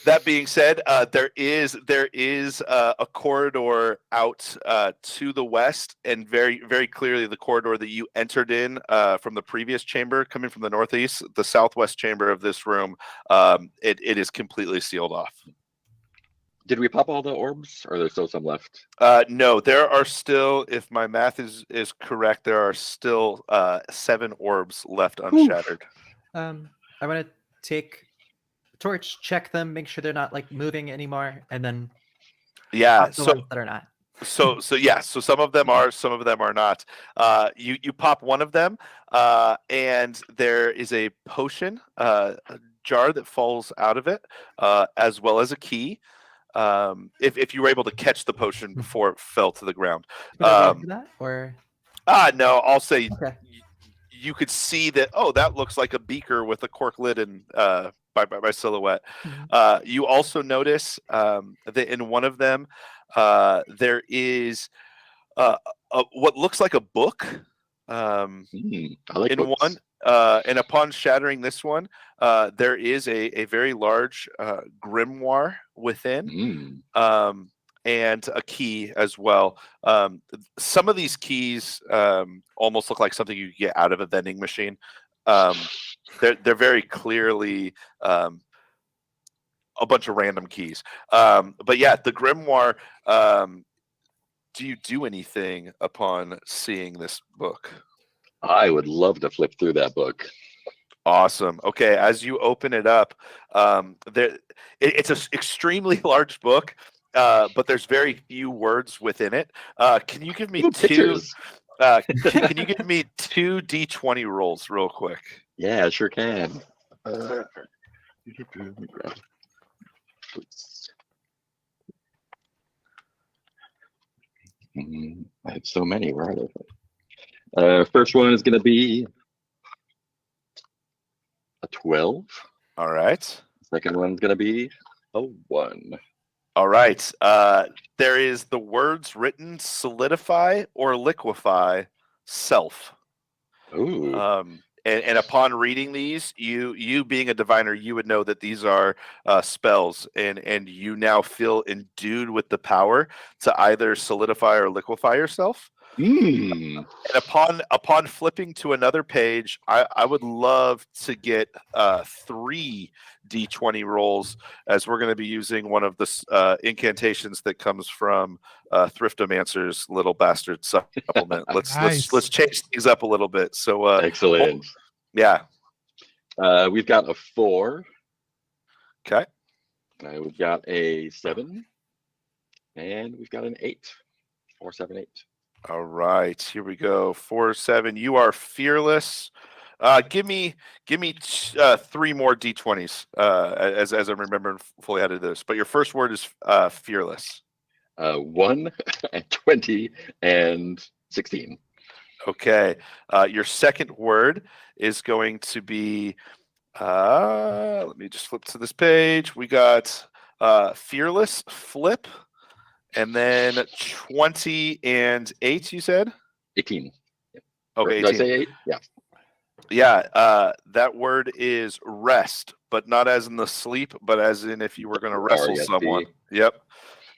That being said, there is a corridor out to the west, and very, very clearly the corridor that you entered in from the previous chamber, coming from the northeast, the southwest chamber of this room. It is completely sealed off. Did we pop all the orbs, or there's still some left? No, there are still, if my math is correct, there are still 7 orbs left unshattered. I'm gonna take torch, check them, make sure they're not like moving anymore, and then yeah, the ones that are not. So some of them are, some of them are not. You pop one of them, and there is a potion jar that falls out of it, as well as a key. If you were able to catch the potion before it fell to the ground. That, or No, I'll say Okay. you could see that. Oh, that looks like a beaker with a cork lid and by silhouette. Mhm. You also notice that in one of them there is what looks like a book. I like In books. one, and upon shattering this one, there is a very large grimoire within, and a key as well. Some of these keys almost look like something you get out of a vending machine. They're very clearly a bunch of random keys. But yeah, the grimoire. Do you do anything upon seeing this book? I would love to flip through that book. Awesome. Okay, as you open it up, it's an extremely large book, but there's very few words within it. Can you give me Ooh, two? pictures. Can you give me two D20 rolls real quick? Yeah, sure can. Let me grab books. I have so many. Where are they? First one is going to be a 12. All right. Second one's going to be a 1. All right. There is the words written: solidify or liquefy self. Ooh. And upon reading these, you being a diviner, you would know that these are spells, and you now feel endued with the power to either solidify or liquefy yourself. And upon flipping to another page, I would love to get 3 D20 rolls, as we're going to be using one of the incantations that comes from Thriftomancer's Little Bastard supplement. Nice. Let's change things up a little bit. So Excellent. yeah. We've got a 4. Okay. We've got a 7. And we've got an 8. 4, 7, 8. All right, here we go. 4, 7. You are fearless. Give me 3 more D20s as I remember fully how to do this. But your first word is fearless. 1 and 20 and 16. Okay. Your second word is going to be. Let me just flip to this page. We got fearless, flip. And then 20 and 8, you said? 18. Okay, 18. Did I say 8? Yeah. Yeah, that word is rest, but not as in the sleep, but as in if you were going to wrestle R-E-S-T. someone. Yep.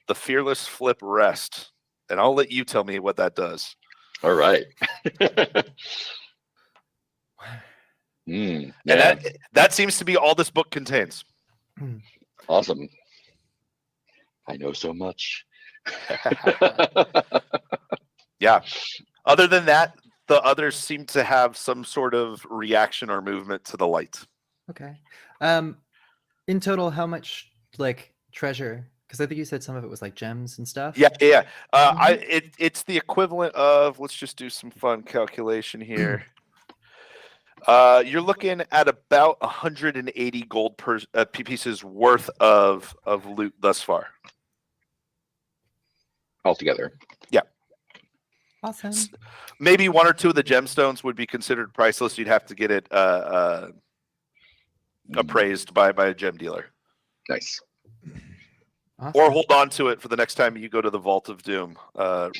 The fearless flip rest. And I'll let you tell me what that does. All right. And Yeah. that seems to be all this book contains. Awesome. I know so much. Yeah. Other than that, the others seem to have some sort of reaction or movement to the light. Okay. In total, how much like treasure? Because I think you said some of it was like gems and stuff. Yeah. It's the equivalent of, let's just do some fun calculation here. You're looking at about 180 gold pieces worth of loot thus far. Altogether. Yeah. Awesome. Maybe 1 or 2 of the gemstones would be considered priceless. You'd have to get it appraised by a gem dealer. Nice. Awesome. Or hold on to it for the next time you go to the Vault of Doom.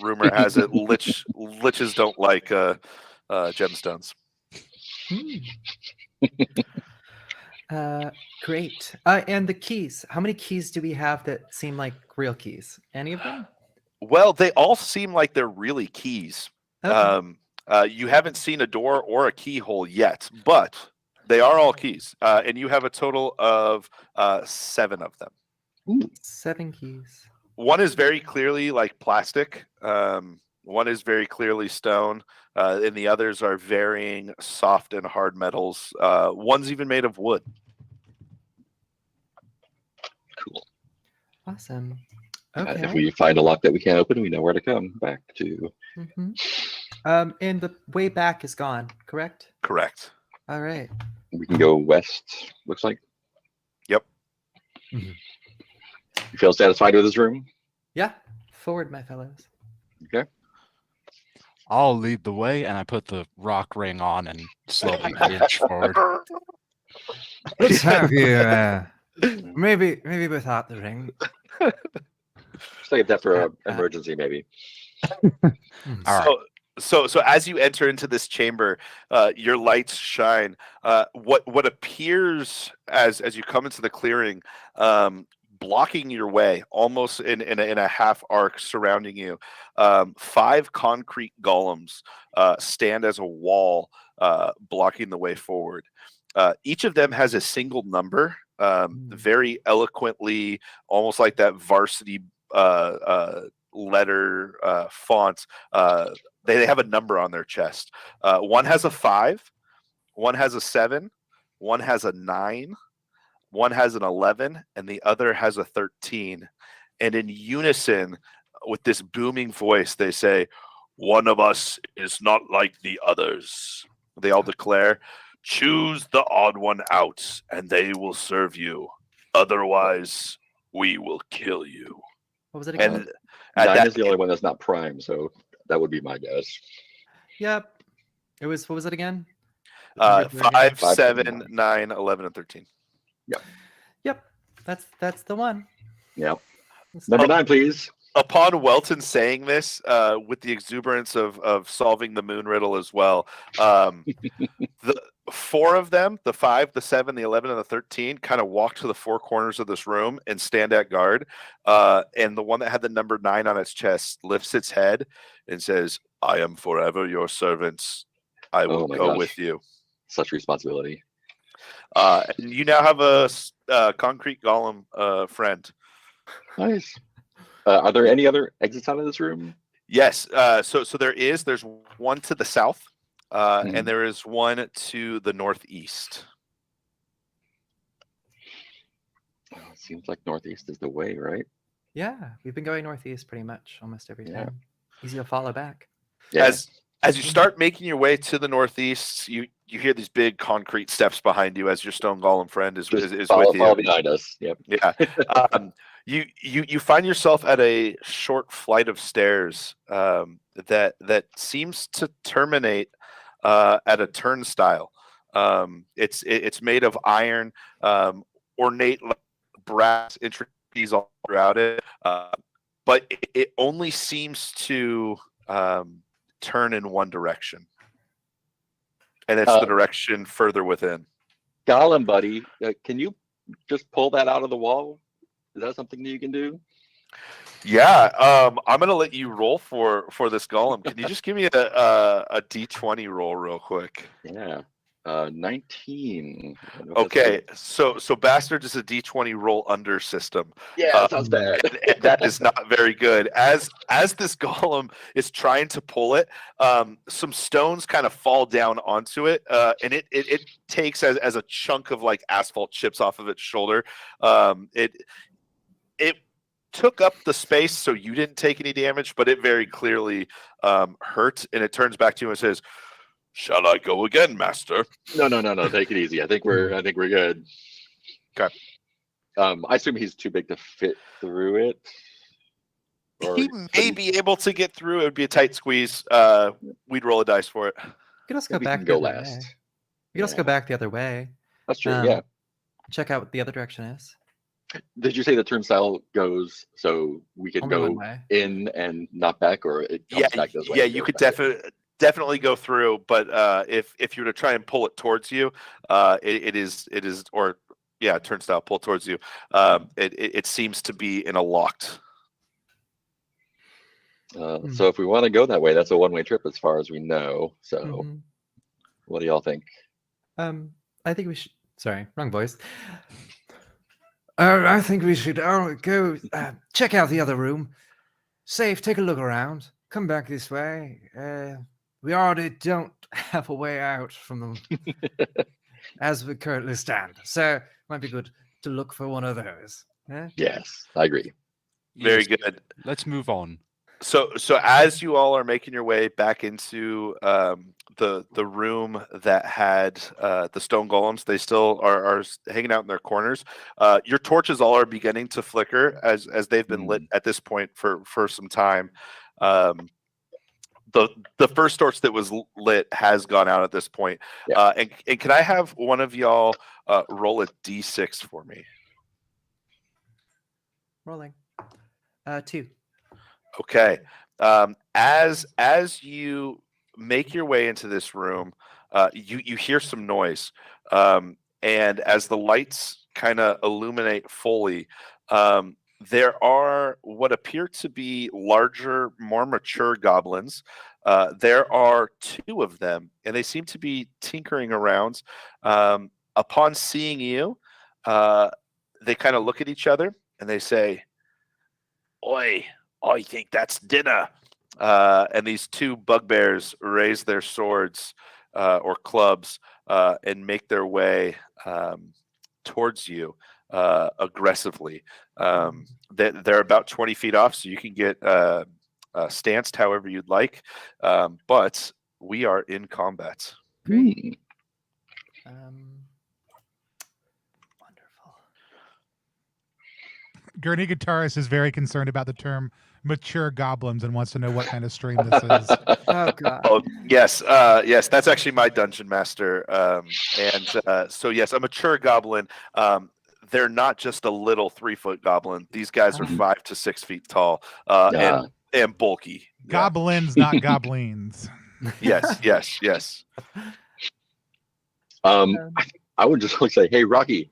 Rumor has it liches don't like gemstones. Great. And the keys. How many keys do we have that seem like real keys? Any of them? Well, they all seem like they're really keys. Okay. You haven't seen a door or a keyhole yet, but they are all keys. And you have a total of 7 of them. Ooh. 7 keys. One is very clearly like plastic. One is very clearly stone. And the others are varying soft and hard metals. One's even made of wood. Cool. Awesome. If Okay. we find a lock that we can't open, we know where to come back to. And the way back is gone, correct? Correct. All right. We can go west, looks like. Yep. You feel satisfied with this room? Yeah. Forward, my fellows. Okay. I'll lead the way, and I put the rock ring on and slowly inch forward. Let's have you. Maybe without the ring. Save that for an Uh, emergency, maybe. All right. So as you enter into this chamber, your lights shine. What appears as you come into the clearing, blocking your way, almost in a half arc surrounding you, 5 concrete golems stand as a wall, blocking the way forward. Each of them has a single number, very eloquently, almost like that varsity letter font. They have a number on their chest. One has a 5, one has a 7, one has a 9, one has an 11, and the other has a 13. And in unison, with this booming voice, they say, "One of us is not like the others." They all declare, "Choose the odd one out, and they will serve you. Otherwise, we will kill you." What was it again? And at 9 that, is the only one that's not prime, so that would be my guess. Yep. It was. What was it again? Number 5, 5, 7, 7, 9, 11, and 13. Yep. That's the one. Yeah. That's Number the- 9, please. Upon Welton saying this, with the exuberance of solving the moon riddle as well, the 4 of them, the 5, the 7, the 11, and the 13, kind of walk to the 4 corners of this room and stand at guard. And the one that had the number 9 on its chest lifts its head and says, "I am forever your servants. I will Oh my go gosh. with you." Such responsibility. And you now have a concrete golem friend. Nice. Are there any other exits out of this room? Yes. So there's one to the south, Mhm. and there is one to the northeast. Oh, it seems like northeast is the way, right? Yeah, we've been going northeast pretty much almost every Yeah. time. Easy to follow back. Yeah. As you start making your way to the northeast, you hear these big concrete steps behind you as your stone golem friend is Just with follow you. behind us. Yep. Yeah. You find yourself at a short flight of stairs that seems to terminate at a turnstile. It's made of iron, ornate brass intricacies all throughout it, but it only seems to turn in one direction, and it's the direction further within. Golem buddy, can you just pull that out of the wall? Is that something that you can do? Yeah, I'm gonna let you roll for this golem. Can you just give me a d20 roll real quick? Yeah. 19. I don't know if that's Okay, good. so Bastard is a d20 roll under system. Yeah, that sounds bad. And that is not very good. As this golem is trying to pull it, some stones kind of fall down onto it, and it takes as a chunk of like asphalt chips off of its shoulder. It took up the space, so you didn't take any damage, but it very clearly hurt. And it turns back to you and says, "Shall I go again, master?" No. Take it easy. I think we're good. Okay. I assume he's too big to fit through it. Or He may be able to get through. It would be a tight squeeze. We'd roll a dice for it. You could also go we back can the go other last. way. You could also go back the other way. That's true. Um, Yeah. Check out what the other direction is. Did you say the turnstile goes so we can Only one go way. in and not back, or it comes back this way? Yeah, and you goes could back? definitely go through, but if you were to try and pull it towards you, it is turnstile pull towards you. It seems to be in a locked. So if we want to go that way, that's a one-way trip as far as we know. So Mhm. what do y'all think? I think we should. Sorry, wrong voice. I think we should go check out the other room. Safe, take a look around. Come back this way. We already don't have a way out from them as we currently stand. So it might be good to look for one of those. Yeah? Yes, I agree. Very Yes, good. Let's move on. So as you all are making your way back into the room that had the stone golems, they still are hanging out in their corners. Your torches all are beginning to flicker as they've been lit at this point for some time. the first torch that was lit has gone out at this point. Yeah. And can I have one of y'all roll a d6 for me? Rolling. 2. Okay. As you make your way into this room, you hear some noise, and as the lights kind of illuminate fully, there are what appear to be larger, more mature goblins. There are 2 of them, and they seem to be tinkering around. Upon seeing you, they kind of look at each other and they say, "Oi, I think that's dinner." And these 2 bugbears raise their swords or clubs and make their way towards you aggressively. They're about 20 feet off, so you can get stanced however you'd like. But we are in combat. Great. Wonderful. Gurney Guitarist is very concerned about the term mature goblins and wants to know what kind of stream this is. Oh god. Oh yes, yes, that's actually my dungeon master. So yes, a mature goblin. They're not just a little 3-foot goblin. These guys are 5 to 6 feet tall and bulky. Goblins, not goblins. Yes. I would just like to say, hey, Rocky,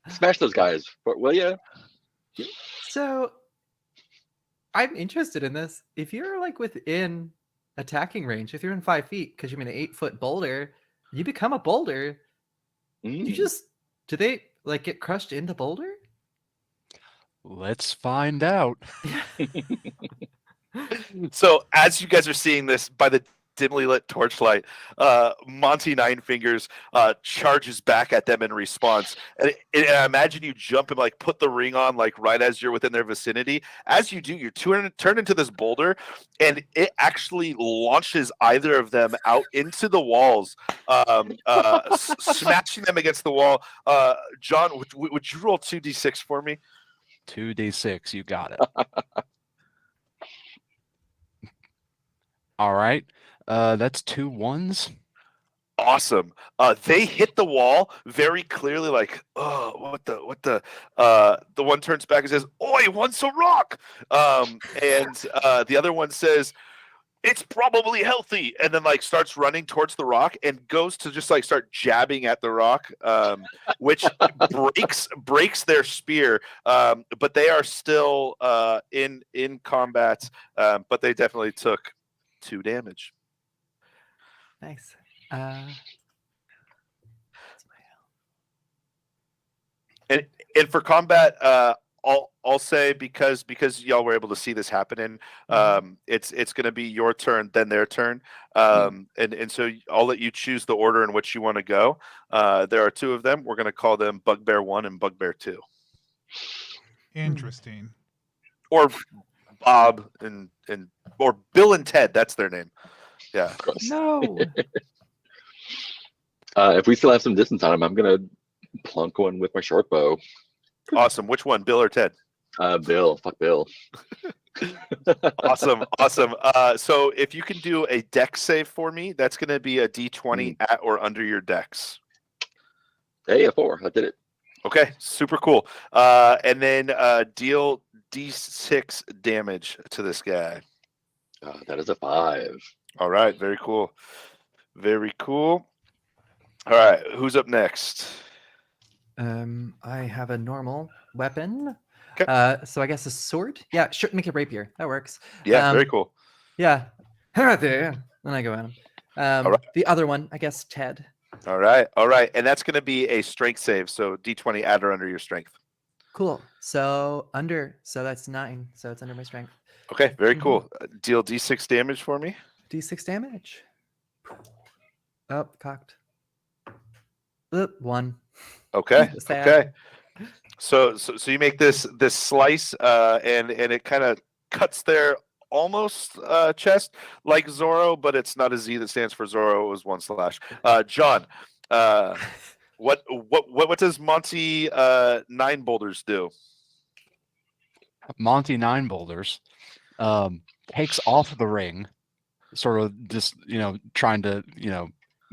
smash those guys, will you? So I'm interested in this. If you're like within attacking range, if you're in 5 feet, because you're in an 8-foot boulder, you become a boulder. Do they like get crushed into boulder? Let's find out. So as you guys are seeing this by the dimly lit torchlight, Monty Ninefingers charges back at them in response. And I imagine you jump and like put the ring on like right as you're within their vicinity. As you do, you're turned into this boulder, and it actually launches either of them out into the walls, smashing them against the wall. John, would you roll 2d6 for me? 2d6, you got it. All right. That's 2 1s. Awesome. They hit the wall very clearly, like, oh, what the one turns back and says, "Oi, wants a rock?" And the other one says, "It's probably healthy," and then like starts running towards the rock and goes to just like start jabbing at the rock, which breaks their spear. But they are still in combat. But they definitely took 2 damage. Nice. And for combat, I'll say because y'all were able to see this happening, it's going to be your turn, then their turn, and so I'll let you choose the order in which you want to go. There are 2 of them. We're going to call them Bugbear 1 and Bugbear 2. Interesting. Or Bob and or Bill and Ted. That's their name. Yeah. No. If we still have some distance on him, I'm gonna plunk one with my short bow. Awesome. Which one, Bill or Ted? Bill. Fuck Bill. Awesome. So if you can do a dex save for me, that's going to be a d20 at or under your dex. Hey, a 4. I did it. Okay, super cool. And then deal d6 damage to this guy. That is a 5. All right, very cool. Very cool. All right, who's up next? I have a normal weapon. Okay. So I guess a sword. Yeah, sure. Make it rapier. That works. Yeah, very cool. Yeah. There. Then I go at him. All right. The other one, I guess, Ted. All right. And that's going to be a strength save. So d20 add or under your strength. Cool. So that's 9. So it's under my strength. Okay, very cool. Deal d6 damage for me. D6 damage. Oh, cocked. 1. Okay. Sad. Okay. So you make this slice, and it kind of cuts their almost chest like Zorro, but it's not a Z that stands for Zorro. It was 1 slash. John, what does Monty 9 boulders do? Monty 9 boulders. takes off the ring, sort of just trying to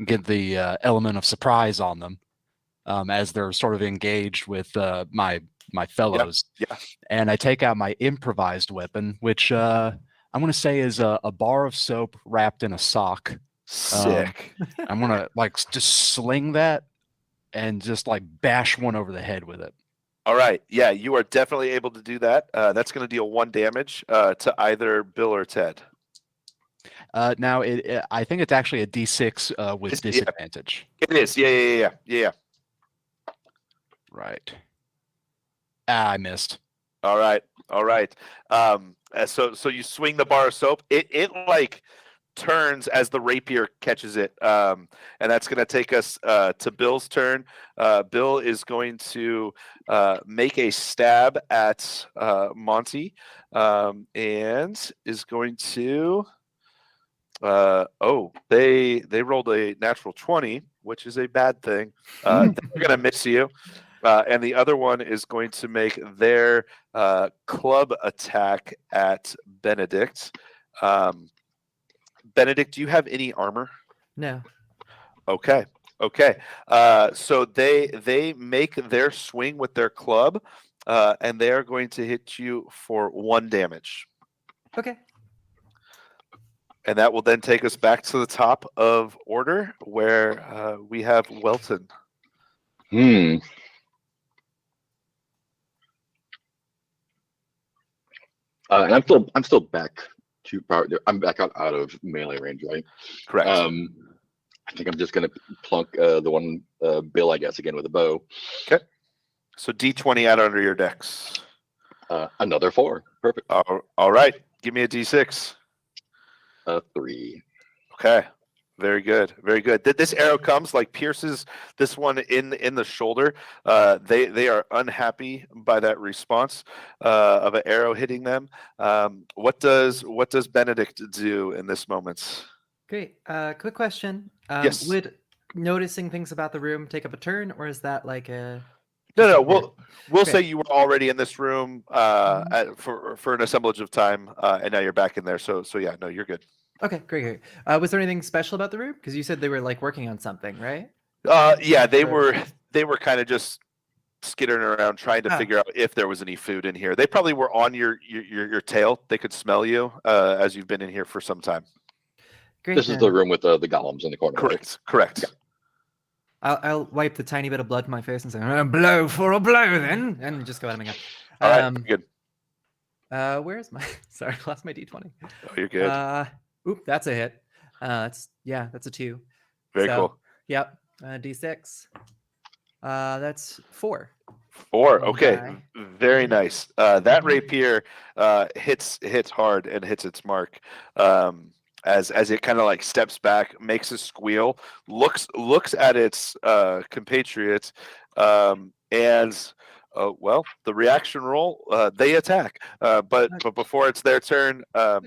get the element of surprise on them as they're sort of engaged with my fellows. Yeah. And I take out my improvised weapon, which I'm going to say is a bar of soap wrapped in a sock. Sick. I'm going to just sling that and just bash one over the head with it. All right. Yeah, you are definitely able to do that. That's going to deal 1 damage to either Bill or Ted. Now, I think it's actually a D6 with disadvantage. It is. Yeah. Right. I missed. All right. So you swing the bar of soap. It turns as the rapier catches it, and that's going to take us to Bill's turn. Bill is going to make a stab at Monty, and is going to. They rolled a natural 20, which is a bad thing. They're going to miss you. And the other one is going to make their club attack at Benedict. Benedict, do you have any armor? No. Okay. So they make their swing with their club, and they are going to hit you for 1 damage. Okay. And that will then take us back to the top of order, where we have Welton. And I'm still back to power. I'm back out of melee range, right? Correct. I think I'm just gonna plunk the one Bill, I guess, again with a bow. Okay. So D20 out under your dex. Another 4. Perfect. All right. Give me a D6. 3. Okay. Very good. This arrow comes, pierces this one in the shoulder. They are unhappy by that response of an arrow hitting them. What does Benedict do in this moment? Great. Quick question. Yes. Would noticing things about the room take up a turn, or is that No. Okay. We'll say you were already in this room for an assemblage of time, and now you're back in there. So yeah, no, you're good. Okay, great. Was there anything special about the room? Because you said they were working on something, right? Yeah, they were kind of just skittering around trying to figure out if there was any food in here. They probably were on your tail. They could smell you as you've been in here for some time. Great. This is the room with the golems in the corner. Correct. Yeah. I'll wipe the tiny bit of blood from my face and say, "A blow for a blow, then," and just go at him again. All right, good. Where's my? Sorry, I lost my D20. Oh, you're good. Oop, that's a hit. That's a 2. Very cool. Yep. D6. That's 4. 4. Okay. Very nice. That rapier hits hard and hits its mark. As it kind of steps back, makes a squeal, looks at its compatriots, and the reaction roll, they attack. But before it's their turn,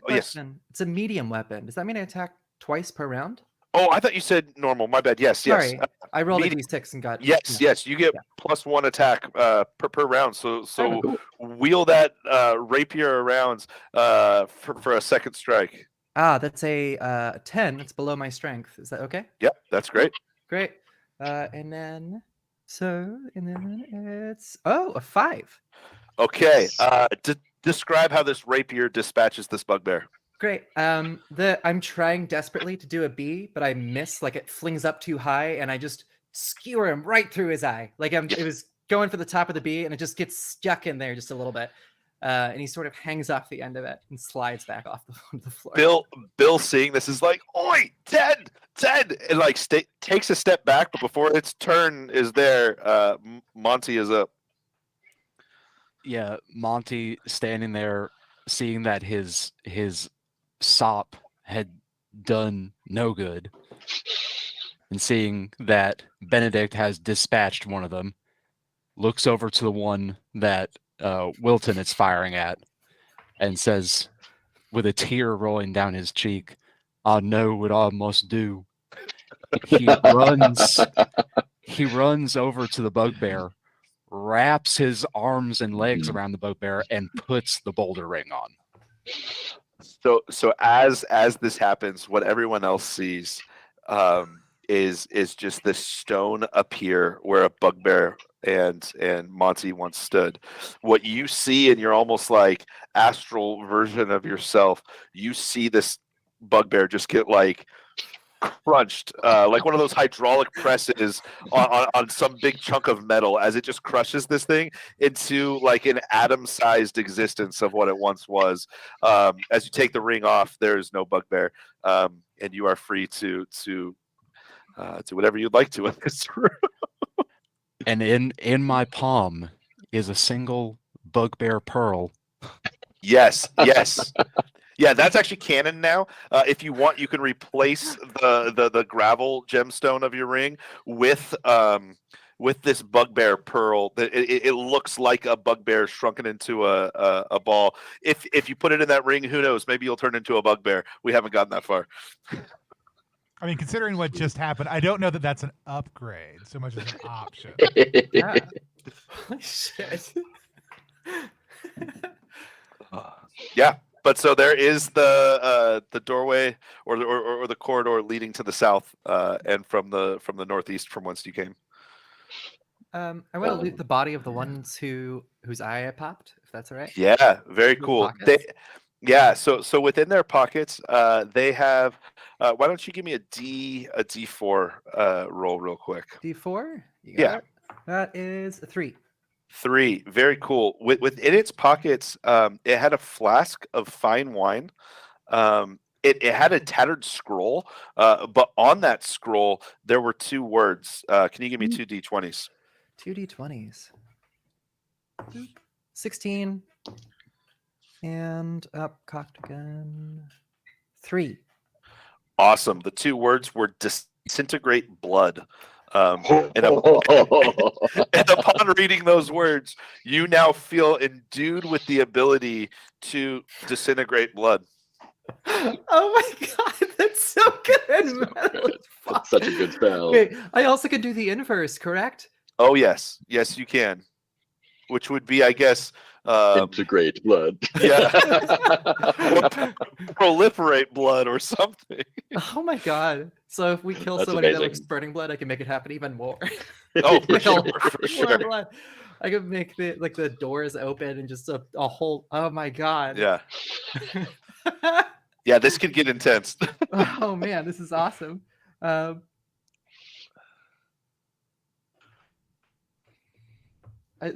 yes. It's a medium weapon. Does that mean I attack twice per round? Oh, I thought you said normal. My bad. Yes. Sorry, I rolled a D6 and got. Yes. You get +1 attack per round. So cool. Wheel that rapier around for a second strike. That's a 10. It's below my strength. Is that okay? Yep, that's great. Great. And then it's a 5. Okay. Describe how this rapier dispatches this bugbear. Great. I'm trying desperately to do a B, but I miss. It flings up too high, and I just skewer him right through his eye. It was going for the top of the B, and it just gets stuck in there just a little bit. And he sort of hangs off the end of it and slides back off the floor. Bill, seeing this is like, "Oi, Ted!" And takes a step back, but before its turn is there, Monty is up. Yeah, Monty standing there, seeing that his sop had done no good, and seeing that Benedict has dispatched one of them, looks over to the one that Wilton is firing at, and says, with a tear rolling down his cheek, "I know what I must do." He runs over to the bugbear, wraps his arms and legs around the bugbear, and puts the boulder ring on. So as this happens, what everyone else sees is just this stone appear where a bugbear and Monty once stood. What you see in your almost like astral version of yourself, you see this bugbear just get like crunched, like one of those hydraulic presses on some big chunk of metal as it just crushes this thing into like an atom-sized existence of what it once was. As you take the ring off, there is no bugbear, and you are free to do whatever you'd like to in this room. And in my palm is a single bugbear pearl. Yes. Yeah, that's actually canon now. If you want, you can replace the gravel gemstone of your ring with this bugbear pearl. It looks like a bugbear shrunken into a ball. If you put it in that ring, who knows? Maybe you'll turn into a bugbear. We haven't gotten that far. I mean, considering what just happened, I don't know that that's an upgrade so much as an option. Yeah. Holy shit. Yeah. But so there is the doorway or the corridor leading to the south and from the northeast from whence you came. I want to loot the body of the ones whose eye I popped, if that's all right. Yeah, very Little cool. pockets? So within their pockets, they have. Why don't you give me a D4 roll real quick? D4? You Yeah. got it? That is a 3. 3, very cool. Within its pockets, it had a flask of fine wine. It had a tattered scroll, but on that scroll there were 2 words. Can you give me 2 D20s? 2 D20s. 16. And up, cocked again. 3. Awesome. The 2 words were disintegrate blood. And upon reading those words, you now feel endued with the ability to disintegrate blood. Oh my god, that's so good. That's such a good spell. Wait, I also could do the inverse, correct? Oh yes, you can. Which would be, I guess, Integrate blood. yeah, or proliferate blood or something. Oh my god. So if we kill That's somebody that looks amazing. burning blood, I can make it happen even more. Oh, for Kill sure, for more sure. blood. I could make the doors open and just a whole. Oh my god. Yeah, yeah. This could get intense. Oh man, this is awesome.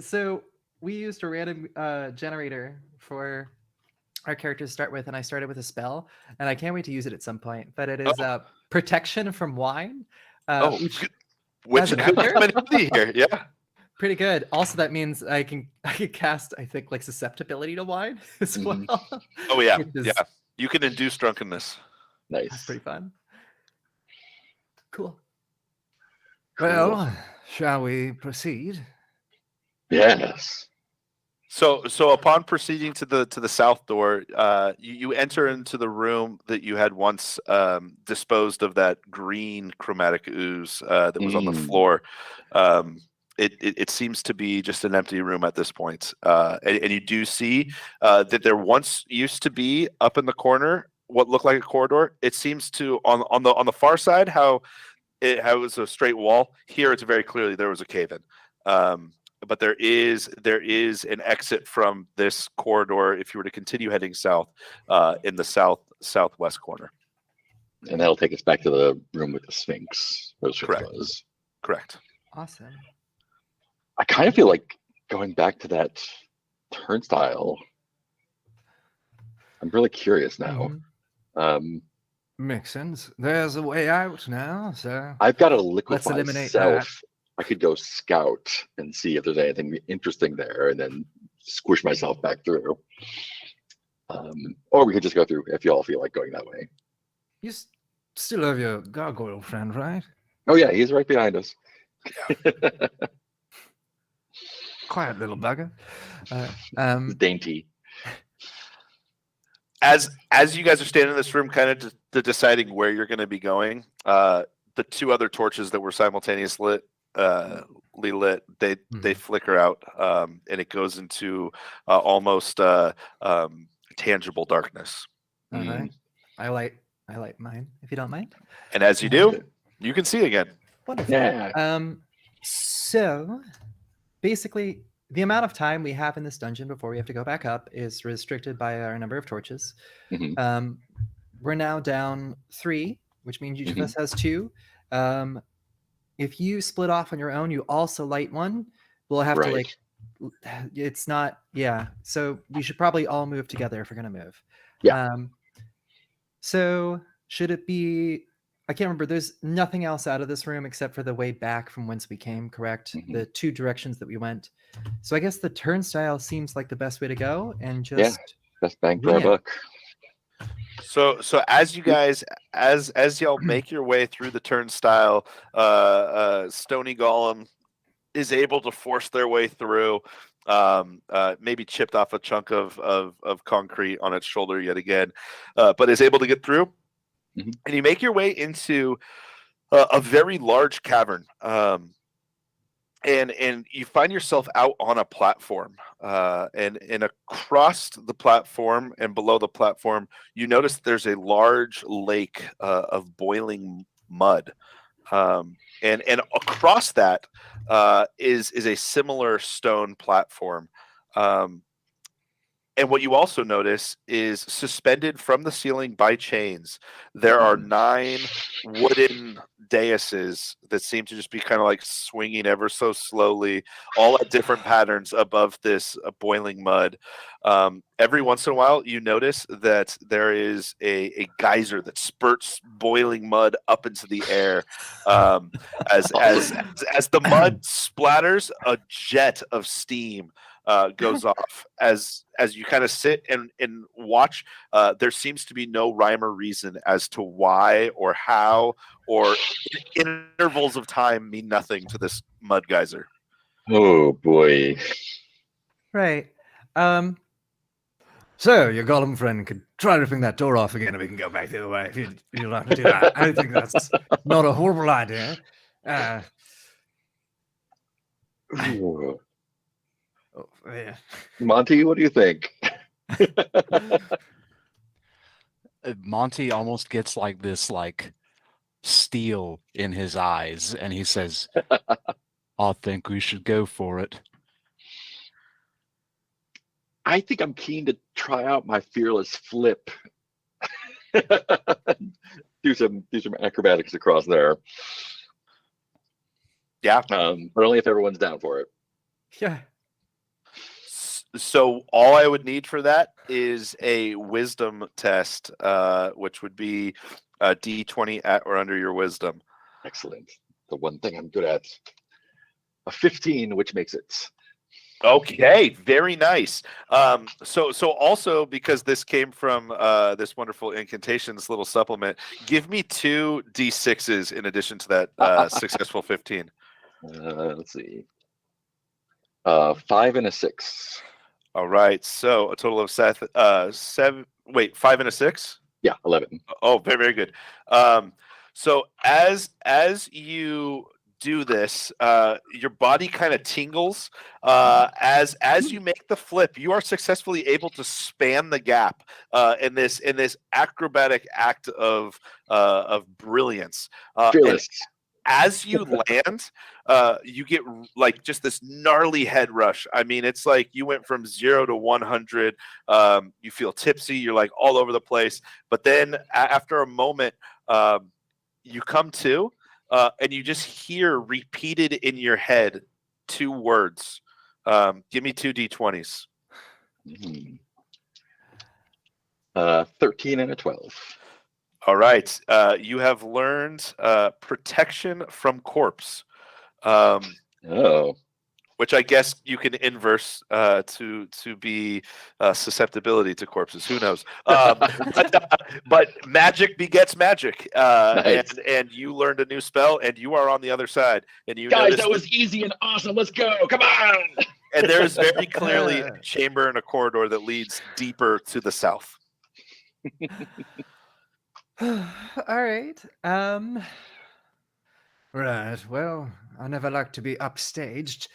So we used a random generator for our characters to start with, and I started with a spell, and I can't wait to use it at some point. But it is protection from wine. Which as an could actor? come in handy here. Yeah. Pretty good. Also, that means I can cast, I think, like susceptibility to wine as well. Oh yeah, which is- yeah. You can induce drunkenness. That's Nice. pretty fun. Cool. Well, shall we proceed? Yes. So upon proceeding to the south door, you enter into the room that you had once disposed of that green chromatic ooze that was on the floor. It seems to be just an empty room at this point, and you do see that there once used to be up in the corner what looked like a corridor. It seems to on the far side how it was a straight wall. Here it's very clearly there was a cave in. But there is an exit from this corridor if you were to continue heading south in the southwest corner. And that'll take us back to the room with the sphinx. Where the sphinx Correct. was. Correct. Awesome. I kind of feel like going back to that turnstile. I'm really curious now. Mhm. Makes sense. There's a way out now, so I've got to liquefy eliminate self. I could go scout and see if there's anything interesting there, and then squish myself back through. Or we could just go through if you all feel like going that way. you still have your gargoyle friend, right? Oh yeah, he's right behind us. Quiet little bugger. He's dainty. As you guys are standing in this room, kind of deciding where you're going to be going, the 2 other torches that were simultaneously lit, they flicker out, and it goes into almost tangible darkness. All right. I light mine, if you don't mind. And as you do, you can see again. Wonderful. Yeah. So basically, the amount of time we have in this dungeon before we have to go back up is restricted by our number of torches. Mhm. We're now down 3, which means each of Mhm. us has 2. If you split off on your own, you also light one. We'll have to Right. it's not, yeah. So we should probably all move together if we're gonna move. Yeah. So should it be? I can't remember. There's nothing else out of this room except for the way back from whence we came. Correct. Mhm. The 2 directions that we went. So I guess the turnstile seems like the best way to go, and just Best bang for wing our it. buck. So as you guys, as y'all make your way through the turnstile, Stony Golem is able to force their way through. Maybe chipped off a chunk of concrete on its shoulder yet again, but is able to get through. Mhm. And you make your way into a very large cavern. And you find yourself out on a platform, and across the platform and below the platform, you notice there's a large lake of boiling mud, and across that is a similar stone platform. And what you also notice is suspended from the ceiling by chains, there are 9 wooden daises that seem to just be kind of like swinging ever so slowly, all at different patterns above this boiling mud. Every once in a while, you notice that there is a geyser that spurts boiling mud up into the air. As the mud splatters, a jet of steam goes off as you kind of sit and watch. There seems to be no rhyme or reason as to why or how, or intervals of time mean nothing to this mud geyser. Oh boy. Right. So your golem friend could try ripping that door off again, and we can go back the other way. If you don't have to do that, I think that's not a horrible idea. Ooh. Oh, yeah. Monty, what do you think? Monty almost gets like this steel in his eyes, and he says, I think we should go for it. I think I'm keen to try out my fearless flip. do some acrobatics across there. Yeah. But only if everyone's down for it. Yeah. So all I would need for that is a wisdom test, which would be a D20 at or under your wisdom. Excellent. The one thing I'm good at. A 15, which makes it. Okay, very nice. So also, because this came from this wonderful incantation, this little supplement, give me 2 D6s in addition to that successful 15. Let's see. 5 and a 6. All right, so a total of 7. Wait, 5 and a 6. Yeah, 11. Oh, very, very good. So as you do this, your body kind of tingles. As you make the flip, you are successfully able to span the gap in this acrobatic act of brilliance. Fearless. As you land, you get like just this gnarly head rush. I mean, it's like you went from 0 to 100. You feel tipsy. You're like all over the place. But then after a moment, you come to, and you just hear repeated in your head 2 words. Give me 2 D20s. 13 and a 12. All right. You have learned protection from corpse. Which I guess you can inverse to be susceptibility to corpses. Who knows? But magic begets magic, Nice. and you learned a new spell, and you are on the other side. And you Guys, notice that was easy and awesome. Let's go. Come on. and there's very clearly a chamber and a corridor that leads deeper to the south. All right. Right. Well, I never like to be upstaged.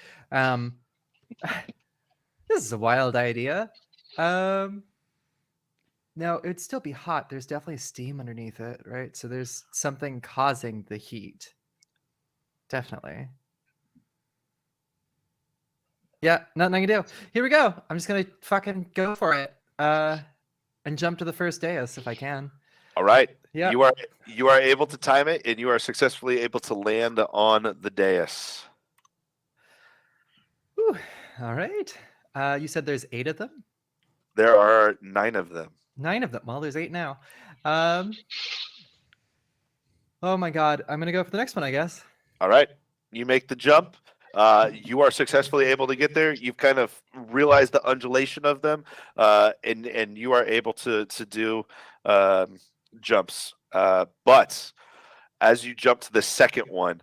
This is a wild idea. No, it'd still be hot. There's definitely steam underneath it, right? So there's something causing the heat. Definitely. Yeah, nothing I can do. Here we go. I'm just gonna fucking go for it. And jump to the first dais if I can. All right. Yeah. You are able to time it, and you are successfully able to land on the dais. Whew. All right. You said there's 8 of them? There are 9 of them. 9 of them. Well, there's 8 now. Oh my god. I'm gonna go for the next one, I guess. All right. You make the jump. You are successfully able to get there. You've kind of realized the undulation of them, and you are able to do jumps. But as you jump to the second one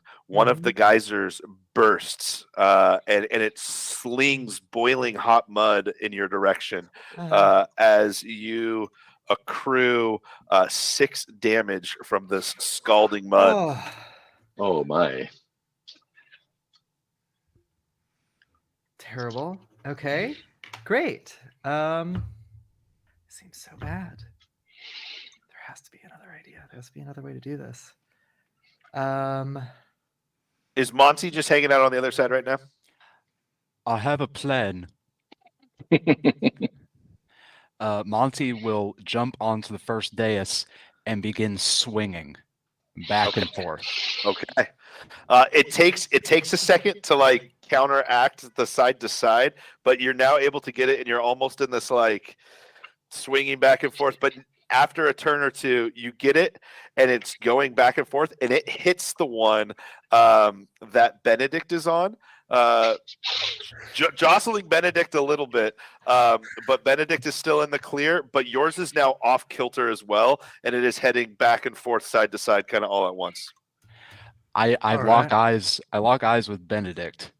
of the geysers bursts, and it slings boiling hot mud in your direction as you accrue 6 damage from this scalding mud. Oh my. Terrible. Okay. Great. Seems so bad. There has to be another idea. There has to be another way to do this. Is Monty just hanging out on the other side right now? I have a plan. Monty will jump onto the first dais and begin swinging back and forth. Okay. It takes a second to like counteract the side to side, but you're now able to get it, and you're almost in this like swinging back and forth. But after a turn or two, you get it, and it's going back and forth, and it hits the one that Benedict is on. Jostling Benedict a little bit, but Benedict is still in the clear, but yours is now off kilter as well, and it is heading back and forth side to side kind of all at once. I lock eyes with Benedict,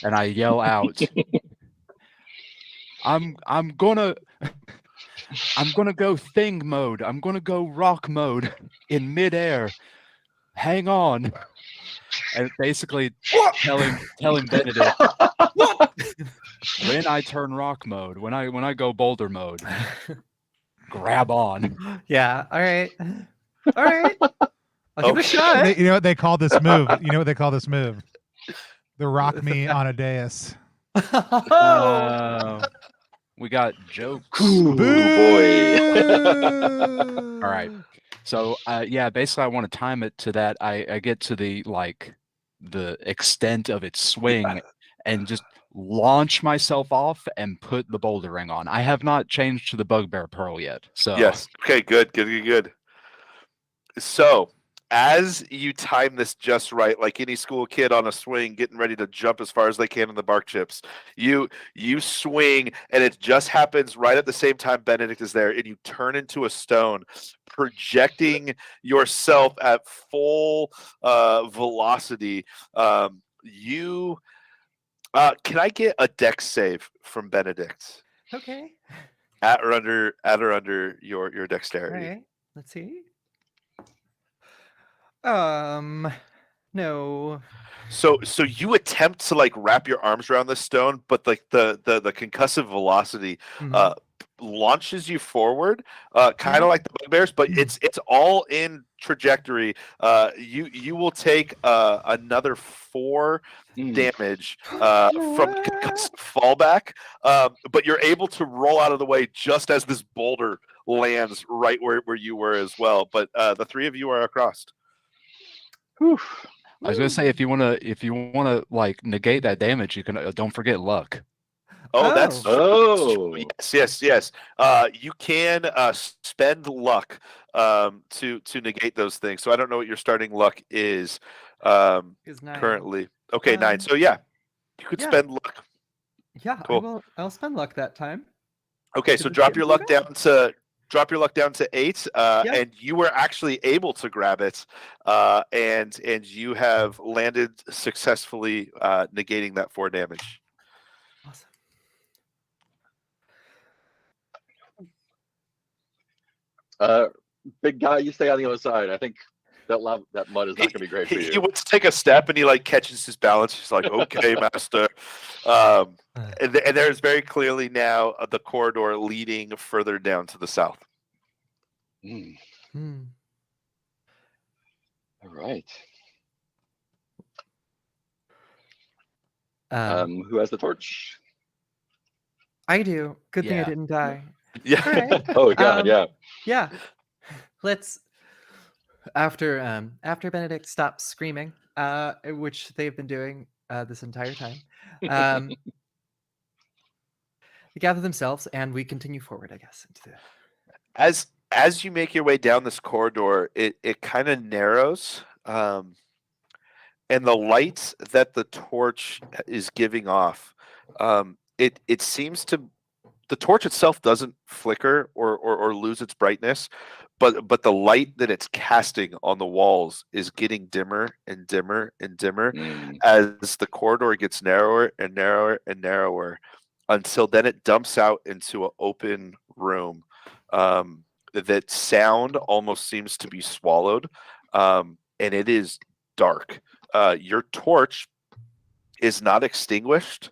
and I yell out, I'm gonna go thing mode. I'm gonna go rock mode in midair. Hang on. And basically telling Benedict when I turn rock mode, when I go boulder mode, grab on. Yeah. All right. I'll give it a shot. You know what they call this move? The rock me on a dais. We got jokes. Ooh, boy. All right. So yeah, basically I want to time it to that. I get to the extent of its swing and just launch myself off and put the boulder ring on. I have not changed to the bugbear pearl yet. So yes. Okay, good. So as you time this just right, like any school kid on a swing getting ready to jump as far as they can in the bark chips, you swing, and it just happens right at the same time Benedict is there, and you turn into a stone, projecting yourself at full velocity. Can I get a dex save from Benedict? Okay. At or under your dexterity. All right. Let's see. No. So you attempt to like wrap your arms around the stone, but like the concussive velocity launches you forward, kind of like the bugbears, but it's all in trajectory. You will take another 4 damage from concussive fallback, but you're able to roll out of the way just as this boulder lands right where you were as well. But the 3 of you are across. Whew. I was gonna say if you wanna like negate that damage, you can don't forget luck. That's yes. You can spend luck to negate those things. So I don't know what your starting luck is currently. Okay, 9. So yeah, you could spend luck. Yeah, cool. I'll spend luck that time. Okay, so drop your luck down to 8, and you were actually able to grab it, and you have landed successfully, negating that 4 damage. Awesome. Big guy, you stay on the other side. I think that mud is not going to be great for you. He wants to take a step, and he like catches his balance. He's like, "Okay, master." And there's very clearly now the corridor leading further down to the south. Hmm. Hmm. All right. Who has the torch? I do. Good thing I Yeah. didn't die. Yeah. All right. Oh God, yeah. Yeah. Let's after Benedict stops screaming, which they've been doing this entire time. They gather themselves and we continue forward, I guess, into the As you make your way down this corridor, it kind of narrows, and the light that the torch is giving off, it seems to, the torch itself doesn't flicker or lose its brightness, but the light that it's casting on the walls is getting dimmer and dimmer and dimmer as the corridor gets narrower and narrower and narrower, until then it dumps out into an open room. That sound almost seems to be swallowed, and it is dark. Your torch is not extinguished,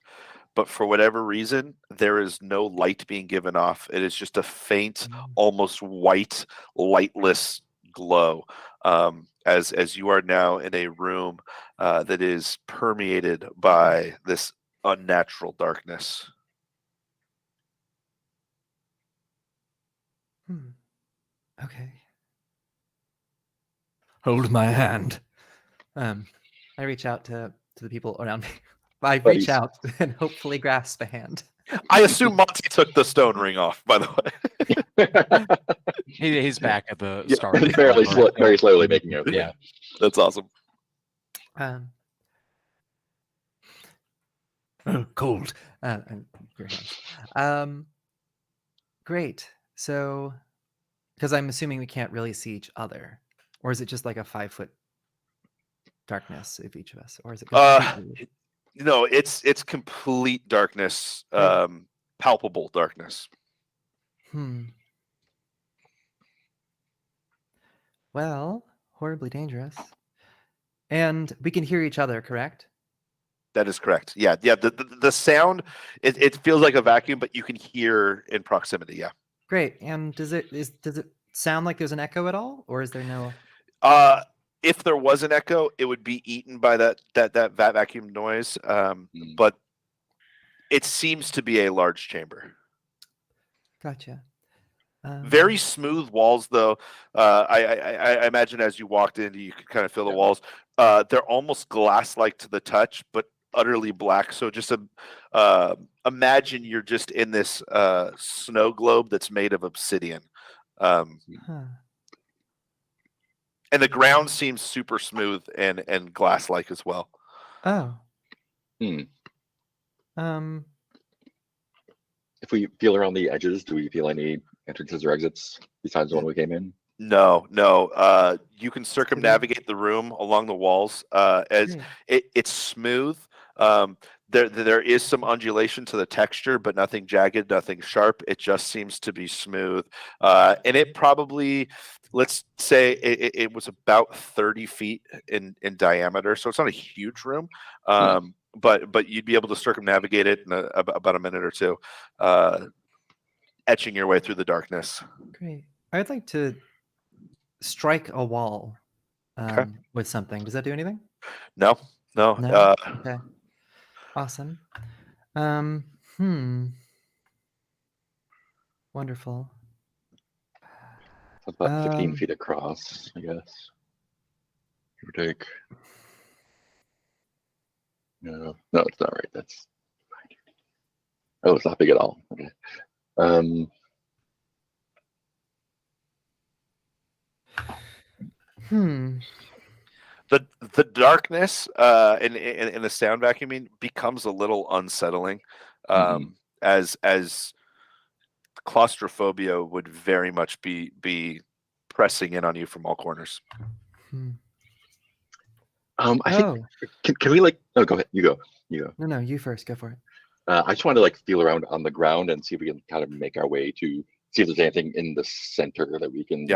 but for whatever reason, there is no light being given off. It is just a faint, almost white, lightless glow, as you are now in a room that is permeated by this unnatural darkness. Okay. Hold my hand. I reach out to the people around me. I reach Buddies. out and hopefully grasp a hand. I assume Monty took the stone ring off, by the way. He's back at the Yeah, start. Of the Fairly corridor. very slowly making it. Yeah. That's awesome. Cold. And your hands. Great. So, because I'm assuming we can't really see each other, or is it just like a 5-foot darkness of each of us, or is it? No, it's complete darkness, palpable darkness. Well, horribly dangerous. And we can hear each other, correct? That is correct. Yeah. The sound, it feels like a vacuum, but you can hear in proximity. Yeah. Great. And does it sound like there's an echo at all, or is there no? If there was an echo, it would be eaten by that vacuum noise. But it seems to be a large chamber. Gotcha. Very smooth walls, though. I imagine as you walked in, you could kind of feel the walls. They're almost glass-like to the touch, but utterly black. So just imagine you're just in this snow globe that's made of obsidian. And the ground seems super smooth and glass-like as well. Oh. If we feel around the edges, do we feel any entrances or exits besides the one we came in? No. You can circumnavigate the room along the walls. As it's smooth. There is some undulation to the texture, but nothing jagged, nothing sharp. It just seems to be smooth. And it probably, let's say it was about 30 feet in diameter. So it's not a huge room. But you'd be able to circumnavigate it in about a minute or two, etching your way through the darkness. Great. I'd like to strike a wall with something. Does that do anything? No. Okay. Awesome. Wonderful. It's about 15 feet across, I guess. Give or take. No, it's not right. That's fine. Oh, it's not big at all. Okay. The darkness and the sound vacuuming becomes a little unsettling, as claustrophobia would very much be pressing in on you from all corners. I think can we oh, go ahead. You go. No, you first. Go for it. I just wanted to feel around on the ground and see if we can kind of make our way to see if there's anything in the center that we can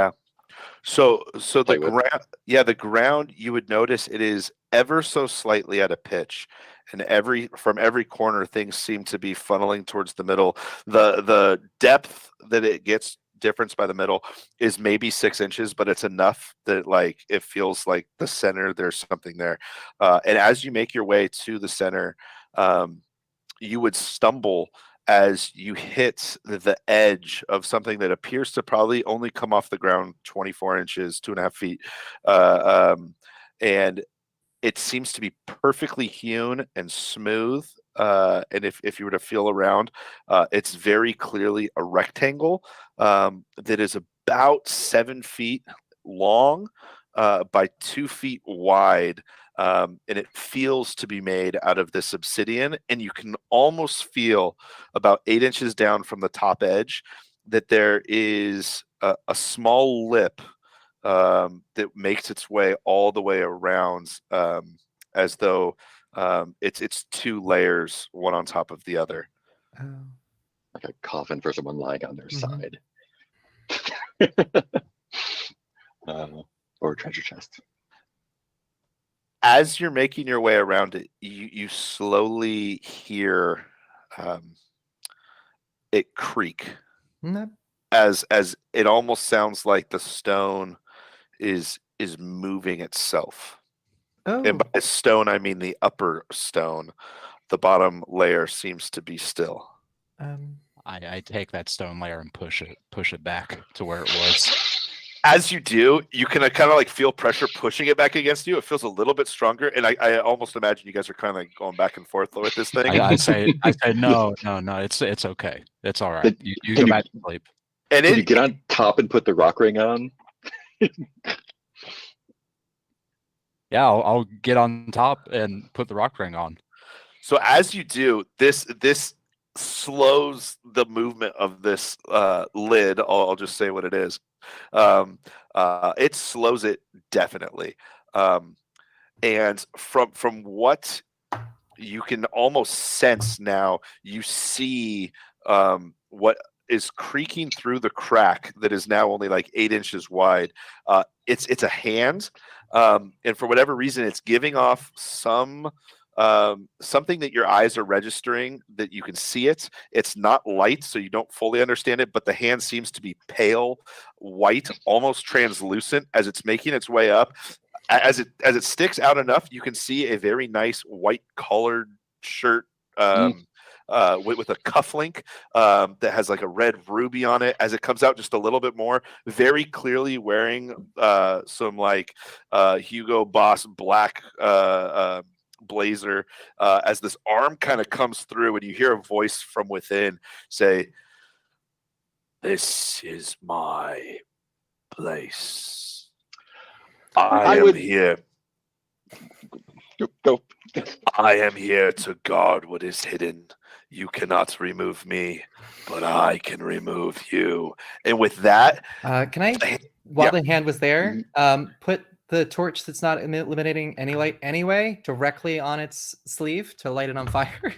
So the Play with. ground, the ground, you would notice it is ever so slightly at a pitch, and from every corner things seem to be funneling towards the middle. The depth that it gets difference by the middle is maybe 6 inches, but it's enough that like it feels like the center there's something there. And as you make your way to the center, you would stumble as you hit the edge of something that appears to probably only come off the ground 24 inches, 2.5 feet. And it seems to be perfectly hewn and smooth. And if you were to feel around, it's very clearly a rectangle that is about 7 feet long by 2 feet wide. And it feels to be made out of this obsidian, and you can almost feel about 8 inches down from the top edge that there is a small lip that makes its way all the way around, as though it's 2 layers, one on top of the other. Like a coffin for someone lying on their side. Or a treasure chest. As you're making your way around it, you slowly hear it creak. As it almost sounds like the stone is moving itself. And by stone I mean the upper stone. The bottom layer seems to be still. I take that stone layer and push it back to where it was. As you do, you can kind of like feel pressure pushing it back against you. It feels a little bit stronger, and I almost imagine you guys are kind of like going back and forth with this thing. I say no, it's okay, it's all right. You go back to sleep. And can you get on top and put the rock ring on? Yeah, I'll get on top and put the rock ring on. So as you do, this slows the movement of this lid. I'll just say what it is. It slows it definitely. And from what you can almost sense now, you see what is creaking through the crack that is now only like 8 inches wide. It's a hand, and for whatever reason, it's giving off something that your eyes are registering that you can see it. It's not light, so you don't fully understand it, but the hand seems to be pale white, almost translucent as it's making its way up. As it sticks out enough, you can see a very nice white colored shirt with a cufflink that has like a red ruby on it. As it comes out just a little bit more, very clearly wearing some like Hugo Boss black blazer, as this arm kind of comes through, and you hear a voice from within say, "This is my place. I am here. Go. I am here to guard what is hidden. You cannot remove me, but I can remove you." And with that, can I, while the hand was there, put the torch that's not eliminating any light anyway directly on its sleeve to light it on fire?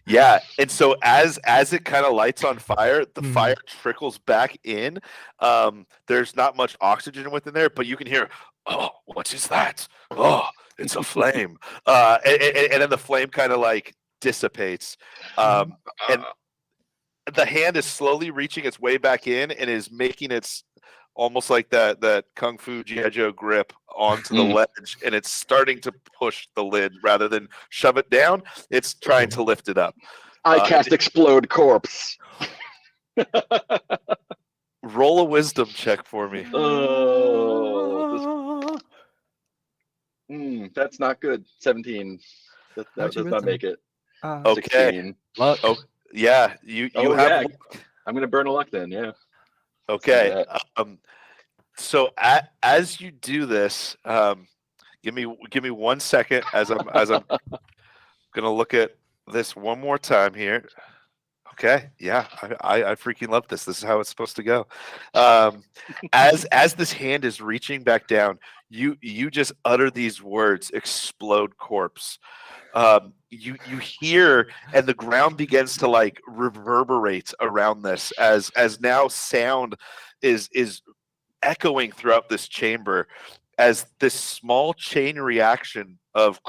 Yeah, and so as it kind of lights on fire, the fire trickles back in. There's not much oxygen within there, but you can hear, "Oh, what is that? Oh, it's a flame." And then the flame kind of like dissipates, and the hand is slowly reaching its way back in and is making its almost like that Kung Fu G.I. Joe grip onto the ledge, and it's starting to push the lid rather than shove it down. It's trying to lift it up. I cast Explode Corpse. Roll a wisdom check for me. That's not good. 17. That does not make it. Okay. 16. Oh, yeah. You have. I'm gonna burn a luck then. Yeah. Okay. So as you do this, give me 1 second as I'm gonna look at this one more time here. Okay, yeah, I freaking love this. This is how it's supposed to go. As this hand is reaching back down, you just utter these words: "Explode corpse." You hear, and the ground begins to like reverberate around this as now sound is echoing throughout this chamber as this small chain reaction of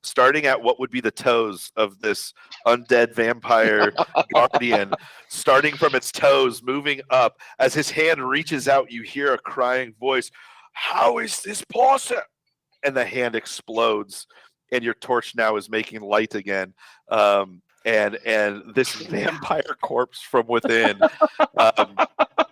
starting at what would be the toes of this undead vampire guardian, starting from its toes, moving up. As his hand reaches out, you hear a crying voice, "How is this possible?" And the hand explodes, and your torch now is making light again. And this vampire corpse from within.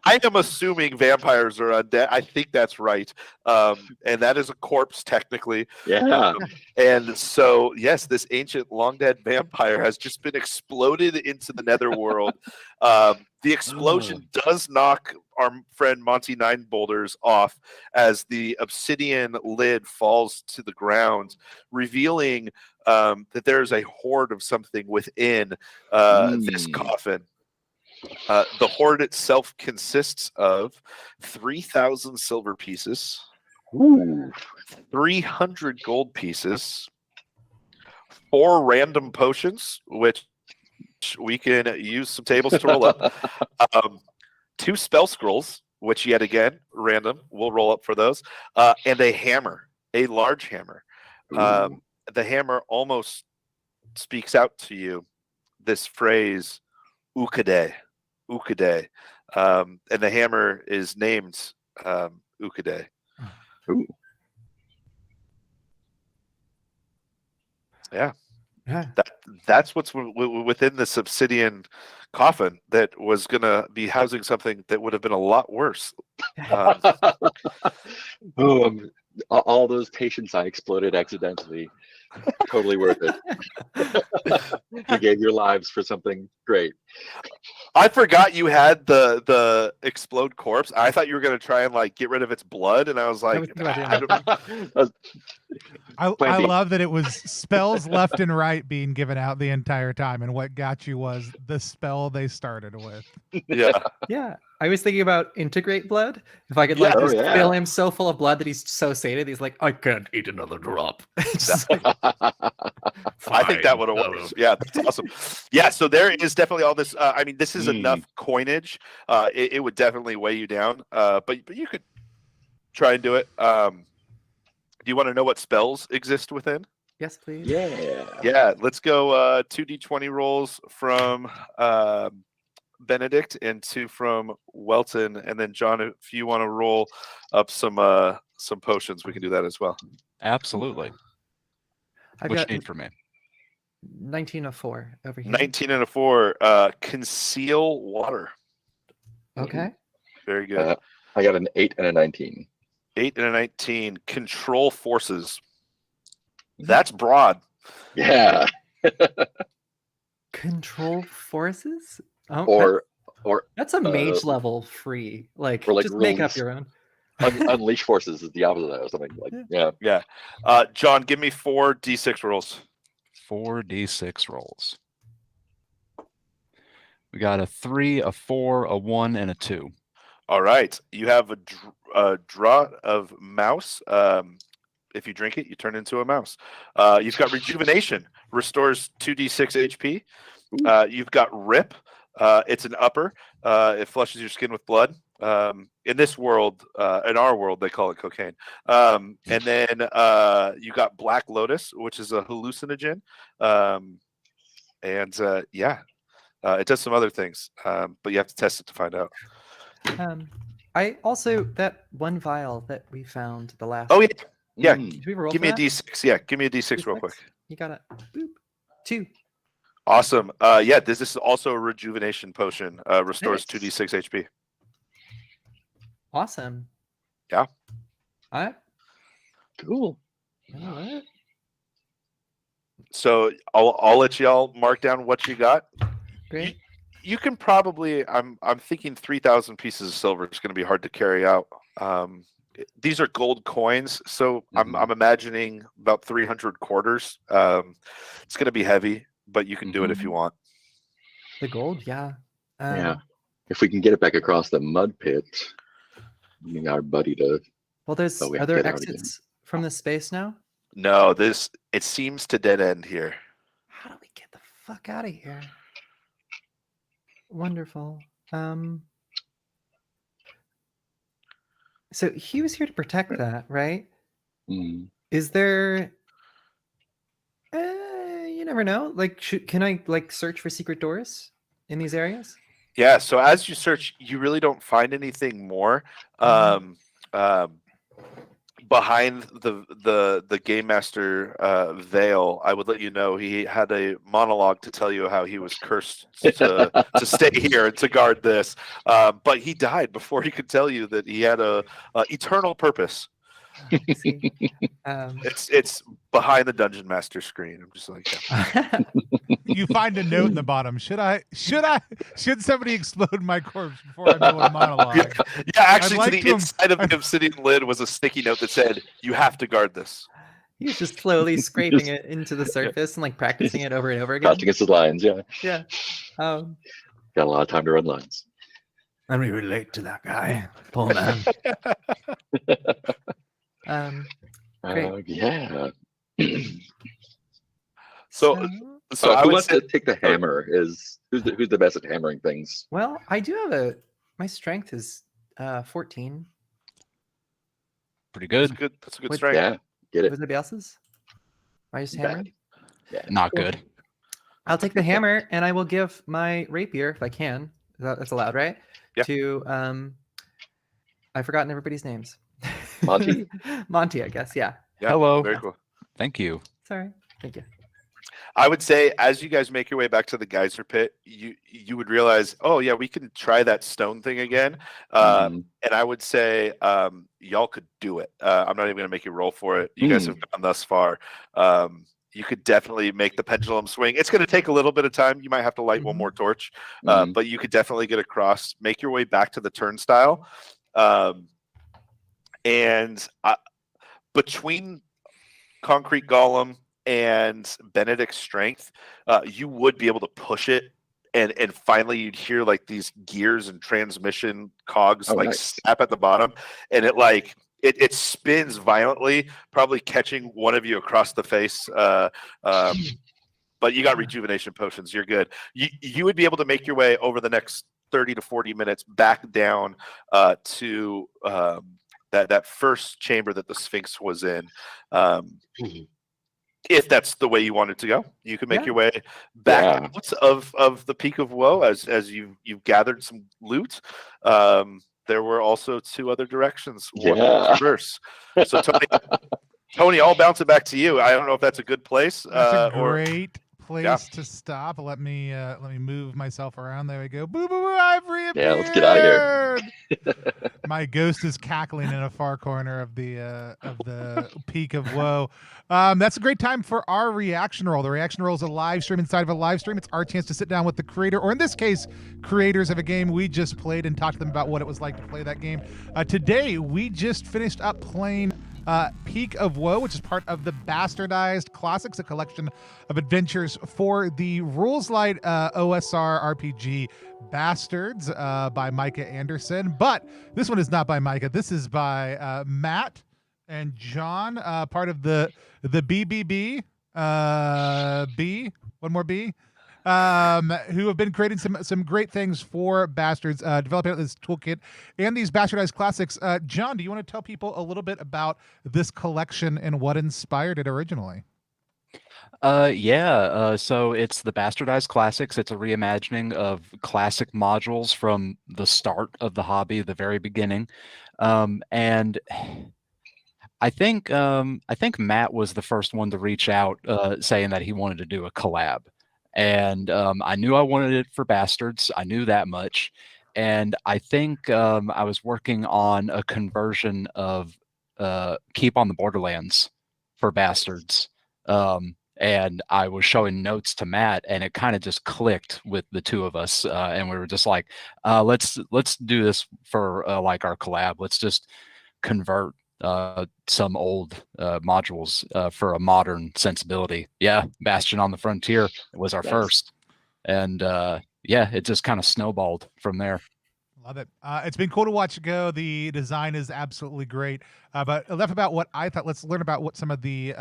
I am assuming vampires are undead. I think that's right. And that is a corpse technically. Yeah. And so, yes, this ancient long dead vampire has just been exploded into the netherworld. The explosion does knock our friend Monty Nine Boulders off as the obsidian lid falls to the ground, revealing that there's a hoard of something within this coffin. The hoard itself consists of 3,000 silver pieces, 300 gold pieces, 4 random potions, which we can use some tables to roll up, 2 spell scrolls, which yet again, random, we'll roll up for those, and a hammer, a large hammer. The hammer almost speaks out to you this phrase, Ukade. Ukade. And the hammer is named Ukade. Ooh. Yeah. Yeah. That's what's within this obsidian coffin that was going to be housing something that would have been a lot worse. All those patients I exploded accidentally. Totally worth it. You gave your lives for something great. I forgot you had the explode corpse. I thought you were going to try and like get rid of its blood, and I was like, I love that it was spells left and right being given out the entire time, and what got you was the spell they started with. yeah. Yeah. I was thinking about integrate blood. If I could like just fill him so full of blood that he's so sated, he's like, I can't eat another drop. Just like, I think that would have worked. Yeah, that's awesome. Yeah, so there is definitely all this. I mean, this is enough coinage. It would definitely weigh you down. But you could try and do it. Do you want to know what spells exist within? yes, please. Yeah. Let's go 2d20 rolls from Benedict and 2 from Welton, and then John, if you want to roll up some potions, we can do that as well. Absolutely. I've What got you need from me? 19 of 4 over here. 19 and a 4. Conceal water. Okay. Very good. I got an 8 and a 19. 8 and a 19. Control forces. That's broad. Yeah. Control forces? Oh, Or that's a mage level free. Like, or like just make up release- your own. Unleash forces is the opposite of that or something like. Yeah. John, give me 4 d6 rolls. 4d6 rolls. We got a 3, a 4, a 1, and a 2. All right. You have a draught of mouse. If you drink it, you turn into a mouse. You've got rejuvenation, restores 2d6 HP. You've got rip. It's an upper. It flushes your skin with blood. In this world, in our world, they call it cocaine. And then you got black lotus, which is a hallucinogen. It does some other things, but you have to test it to find out. I also, that one vial that we found the last. Oh, yeah. Yeah. Did we roll Give for me a that? d6. Yeah, give me a d6 real quick. You got it. Boop. 2. Awesome. This is also a rejuvenation potion. Restores 2d6 HP. Awesome. Yeah. All right. Cool. All right. So I'll let y'all mark down what you got. Great. You can probably. I'm thinking 3,000 pieces of silver is going to be hard to carry out. These are gold coins, so I'm imagining about 300 quarters. It's going to be heavy, but you can do it if you want. The gold, yeah. Yeah. If we can get it back across the mud pit, I mean, our buddy does. Well, we are have there to get out again. exits from this space now? No, it seems to dead end here. How do we get the fuck out of here? Wonderful. So he was here to protect that, right? Mm. Is there? You never know. Like, can I like search for secret doors in these areas? Yeah. So as you search, you really don't find anything more. Behind the game master veil, I would let you know he had a monologue to tell you how he was cursed to stay here and to guard this, but he died before he could tell you that he had a eternal purpose. I see. It's behind the dungeon master screen. I'm just like, yeah. You find a note in the bottom. Should somebody explode my corpse before I go on monologue? Yeah, actually, I'd to like the inside of the obsidian lid was a sticky note that said, "You have to guard this." He was just slowly scraping it into the surface and like practicing it over and over again. Crouching against his lines, yeah. Yeah. Got a lot of time to run lines. Let me relate to that guy. Poor man. Great. Yeah. So I who would wants say, to take the hammer? Who's the best at hammering things? Well, I do have my strength is 14. Pretty that's good. good. That's a good What- strength. Yeah, get it. Was anybody else's? Am I just hammering? Yeah. Not good. I'll take the hammer and I will give my rapier if I can. That's allowed, right? Yeah. To I've forgotten everybody's names. Monty? Monty, I guess. Yeah. Yeah, Hello. Very cool. Thank you. Sorry. Thank you. I would say as you guys make your way back to the geyser pit, you would realize, oh yeah, we can try that stone thing again. And I would say y'all could do it. I'm not even going to make you roll for it. You guys have gone thus far. You could definitely make the pendulum swing. It's going to take a little bit of time. You might have to light one more torch, but you could definitely get across, make your way back to the turnstile. And between Concrete Golem and Benedict's strength, you would be able to push it, and finally you'd hear like these gears and transmission cogs snap at the bottom, and it spins violently, probably catching one of you across the face. But you got rejuvenation potions. You're good. You would be able to make your way over the next 30 to 40 minutes back down to that first chamber that the Sphinx was in. If that's the way you wanted to go, you can make your way back out of the Peak of Woe as you've gathered some loot. There were also two other directions. Reverse. So Tony, I'll bounce it back to you. I don't know if that's a good place. That's a great place to stop. Let me move myself around. There we go. Boo boo boo! I've reappeared. Yeah, let's get out of here. My ghost is cackling in a far corner of the Peak of Woe. That's a great time for our reaction roll. The reaction roll is a live stream inside of a live stream. It's our chance to sit down with the creator, or in this case, creators of a game we just played, and talk to them about what it was like to play that game. Today, we just finished up playing Peak of Woe, which is part of the Bastardized Classics, a collection of adventures for the Rules Light OSR RPG Bastards by Micah Anderson. But this one is not by Micah. This is by Matt and John, part of the BBB, one more B, who have been creating some great things for Bastards, developing this toolkit and these Bastardized Classics. John, do you want to tell people a little bit about this collection and what inspired it originally? So it's the Bastardized Classics. It's a reimagining of classic modules from the start of the hobby, the very beginning. And I think Matt was the first one to reach out, saying that he wanted to do a collab. And I knew I wanted it for Bastards. I knew that much. And I think I was working on a conversion of Keep on the Borderlands for Bastards. And I was showing notes to Matt, and it kind of just clicked with the two of us. And we were just like, let's do this for like our collab. Let's just convert some old modules for a modern sensibility. Yeah, Bastion on the Frontier was our first, and it just kind of snowballed from there. Love it. It's been cool to watch it go. The design is absolutely great. But enough about what I thought. Let's learn about what some of the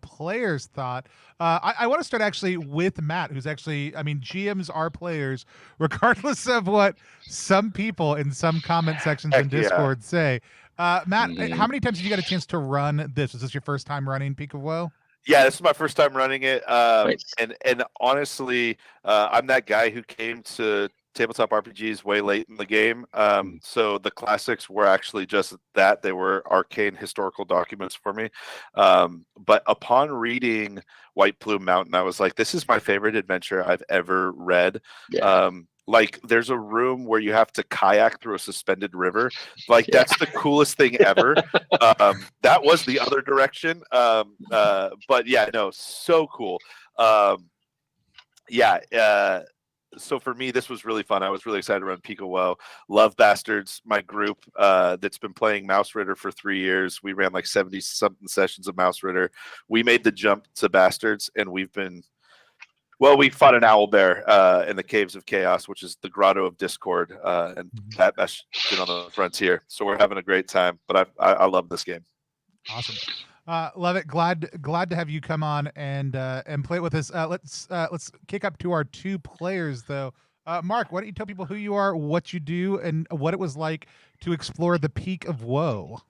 players thought. I want to start actually with Matt, who's actually, I mean, GMs are players, regardless of what some people in some comment sections in Heck yeah. Discord say. Matt, Mhm. how many times did you get a chance to run this? Is this your first time running Peak of Woe? Yeah, this is my first time running it. Nice. And honestly, I'm that guy who came to tabletop RPGs way late in the game. So the classics were actually just that. They were arcane historical documents for me. But upon reading White Plume Mountain, I was like, this is my favorite adventure I've ever read. Yeah. Like there's a room where you have to kayak through a suspended river. Like Yeah. that's the coolest thing ever. That was the other direction. But yeah, no, so cool. So for me, this was really fun. I was really excited to run Peak of Woe. Love Bastards, my group that's been playing Mouse Ritter for 3 years. We ran like 70-something sessions of Mouse Ritter. We made the jump to Bastards, and we we fought an owl bear in the Caves of Chaos, which is the Grotto of Discord, and that's been on the frontier. So we're having a great time. But I love this game. Awesome. Love it. Glad to have you come on and play it with us. Let's kick up to our two players though. Mark, why don't you tell people who you are, what you do, and what it was like to explore the Peak of Woe?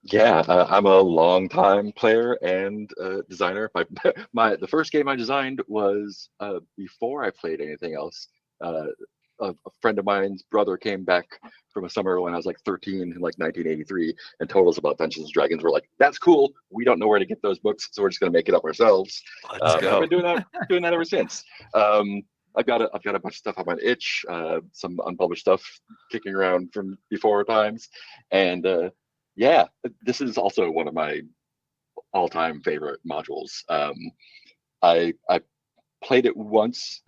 Yeah, I'm a longtime player and designer. The first game I designed was before I played anything else. A friend of mine's brother came back from a summer when I was like 13 in like 1983 and told us about Dungeons and Dragons. We're like, that's cool. We don't know where to get those books, so we're just gonna make it up ourselves. Let's go. I've been doing that ever since. I've got a bunch of stuff on my itch, some unpublished stuff kicking around from before times, and yeah, this is also one of my all-time favorite modules. I played it once,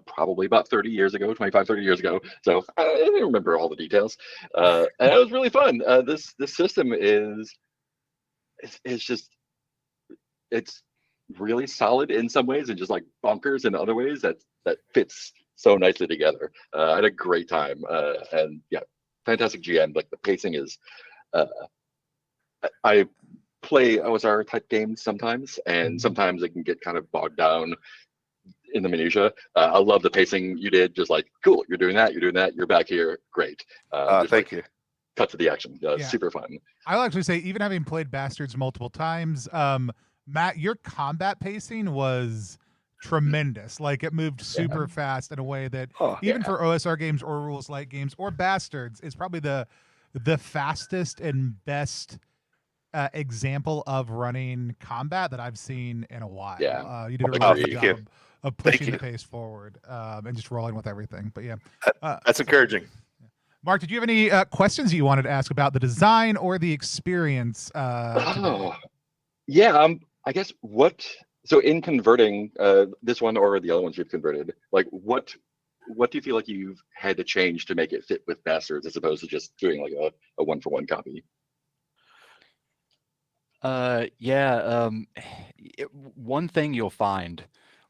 probably about 30 years ago, 25, 30 years ago. So I don't remember all the details. And it was really fun. This system is it's really solid in some ways and just like bonkers in other ways that fits so nicely together. I had a great time. And yeah, fantastic GM. Like the pacing is, I play OSR type games sometimes, and sometimes it can get kind of bogged down in the minutia. I love the pacing you did. Just like, cool, you're doing that, you're back here, great. Thank you. Cut to the action. Yeah. Super fun. I'll actually say, even having played Bastards multiple times, Matt, your combat pacing was tremendous. Like it moved super fast in a way that even for OSR games or rules light games or Bastards is probably the fastest and best example of running combat that I've seen in a while. Yeah. You did a really good Thank you. job of pushing the pace forward and just rolling with everything. But yeah, That's encouraging. Mark, did you have any questions you wanted to ask about the design or the experience? Today? Yeah. I guess so in converting this one or the other ones you've converted, like what do you feel like you've had to change to make it fit with Bastards as opposed to just doing like a one-for-one copy? One thing you'll find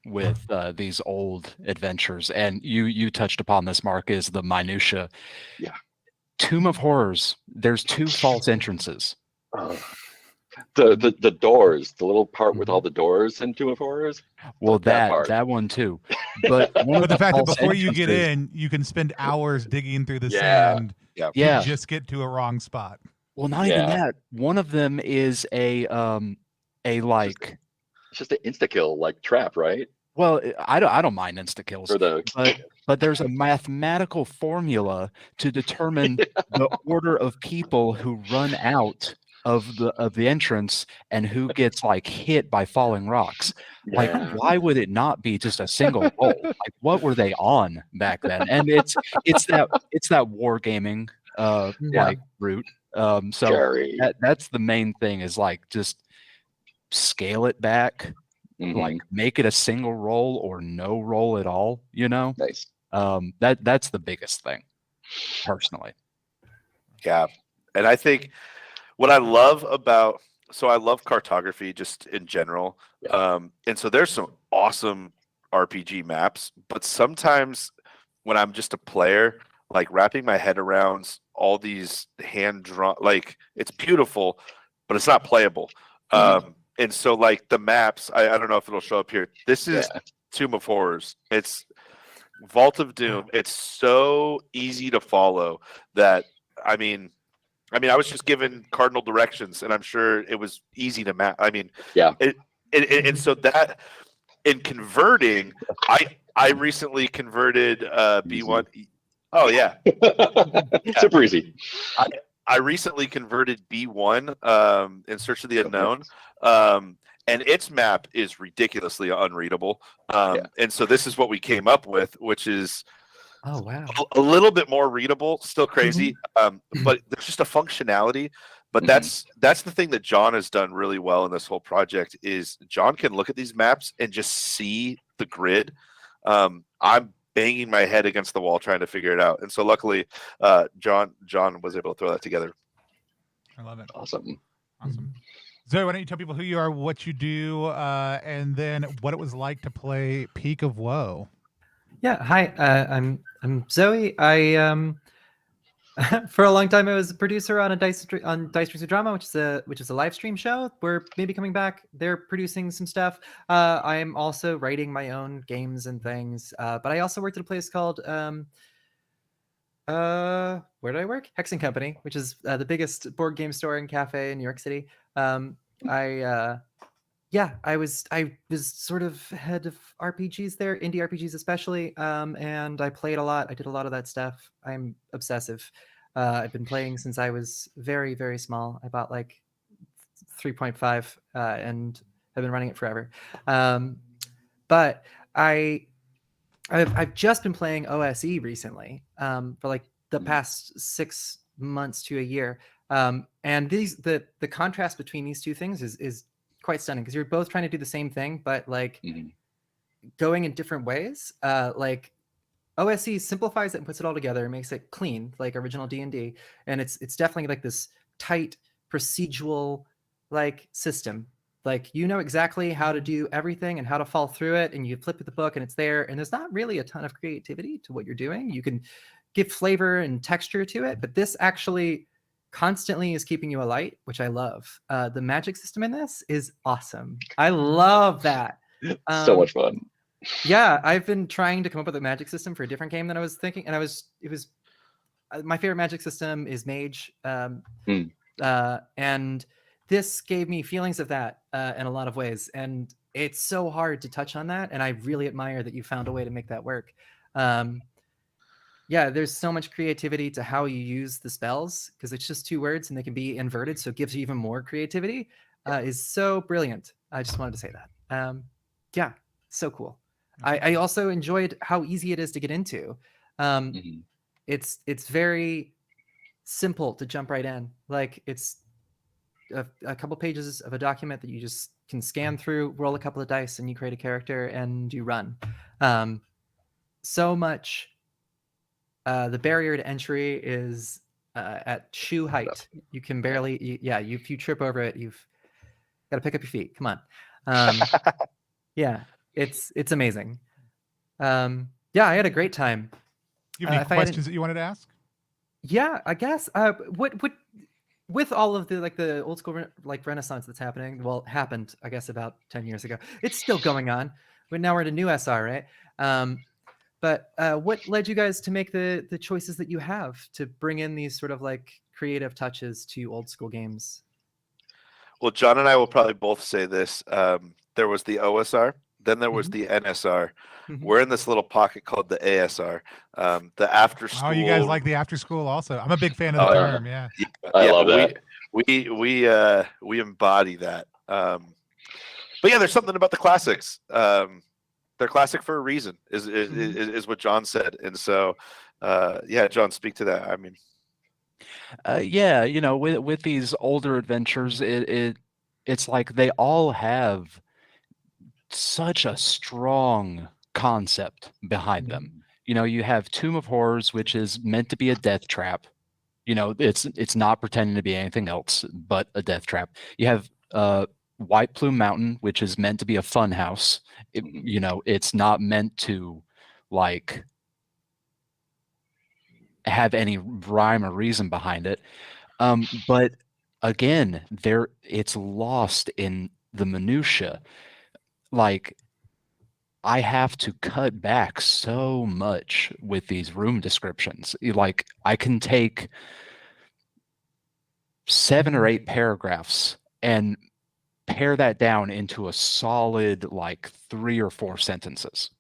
with these old adventures, and you touched upon this, Mark, is the minutia. Yeah. Tomb of Horrors, there's 2 false entrances. The doors, the little part with all the doors in Tomb of Horrors. Well, part. that one too. But But the fact that before you get in, you can spend hours digging through the sand to just get to a wrong spot. Well, not even that. One of them is a like. It's just an insta-kill like trap, right? Well, I don't mind insta kills, but there's a mathematical formula to determine the order of people who run out of the entrance and who gets like hit by falling rocks. Like, why would it not be just a single roll? Like, what were they on back then? And it's that wargaming like route. So that's the main thing, is like just scale it back, like make it a single roll or no roll at all, you know? Nice. That's the biggest thing, personally. Yeah. And I think what I love about, so I love cartography just in general. And so there's some awesome RPG maps, but sometimes when I'm just a player, like wrapping my head around all these hand drawn, like it's beautiful, but it's not playable. And so like the maps, I don't know if it'll show up here. This is Tomb of Horrors. It's Vault of Doom. It's so easy to follow that I mean, I was just given cardinal directions, and I'm sure it was easy to map. I mean, and so that in converting, I recently converted B1. Oh yeah, super easy. I recently converted B1 in Search of the Unknown, and its map is ridiculously unreadable. And so this is what we came up with, which is a little bit more readable, still crazy, but there's just a functionality. But that's the thing that John has done really well in this whole project is John can look at these maps and just see the grid. I'm banging my head against the wall trying to figure it out, and so luckily John was able to throw that together. I love it. Awesome. Zoe, why don't you tell people who you are, what you do, and then what it was like to play Peak of Woe? Yeah, hi. I'm Zoe. I for a long time I was a producer on Dice Drinks Drama, which is a live stream show. We're maybe coming back. They're producing some stuff. I am also writing my own games and things. But I also worked at a place called where did I work? Hex and Company, which is the biggest board game store and cafe in New York City. I was sort of head of RPGs there, indie RPGs especially, and I played a lot. I did a lot of that stuff. I'm obsessive. I've been playing since I was very, very small. I bought like 3.5 and have been running it forever. But I've just been playing OSE recently for like the past 6 months to a year. And the contrast between these two things is quite stunning because you're both trying to do the same thing, but like going in different ways. Like OSE simplifies it and puts it all together and makes it clean, like original D&D. And it's definitely like this tight procedural like system. Like you know exactly how to do everything and how to fall through it, and you flip the book and it's there. And there's not really a ton of creativity to what you're doing. You can give flavor and texture to it, but this actually constantly is keeping you alight, which I love. The magic system in this is awesome. I love that. So much fun. Yeah, I've been trying to come up with a magic system for a different game than I was thinking, and it was my favorite magic system is Mage, and this gave me feelings of that in a lot of ways, and it's so hard to touch on that, and I really admire that you found a way to make that work. Yeah, there's so much creativity to how you use the spells because it's just 2 words and they can be inverted, so it gives you even more creativity. Is so brilliant. I just wanted to say that. Yeah, so cool. I also enjoyed how easy it is to get into. It's very simple to jump right in. Like it's a couple pages of a document that you just can scan through, roll a couple of dice, and you create a character and you run. So much. The barrier to entry is at shoe height. You can barely, if you trip over it, you've got to pick up your feet. Come on. Yeah, it's amazing. Yeah, I had a great time. You have any questions that you wanted to ask? Yeah, I guess. What with all of the old school Renaissance that's happening? Well, it happened, I guess, about 10 years ago. It's still going on, but now we're in a new SR, right? But what led you guys to make the choices that you have to bring in these sort of like creative touches to old school games? Well, John and I will probably both say this. There was the OSR, then there was the NSR. We're in this little pocket called the ASR, the after school. Oh, you guys like the after school also? I'm a big fan of the term. Yeah. I love that. We embody that. But yeah, there's something about the classics. They're classic for a reason, is what John said. And so, yeah, John, speak to that. I mean, yeah, you know, with these older adventures, it's like they all have such a strong concept behind them. You know, you have Tomb of Horrors, which is meant to be a death trap. You know, it's not pretending to be anything else but a death trap. You have White Plume Mountain, which is meant to be a fun house. You know, it's not meant to like have any rhyme or reason behind it. But again, it's lost in the minutia. Like, I have to cut back so much with these room descriptions. Like, I can take 7 or 8 paragraphs and pare that down into a solid like 3 or 4 sentences.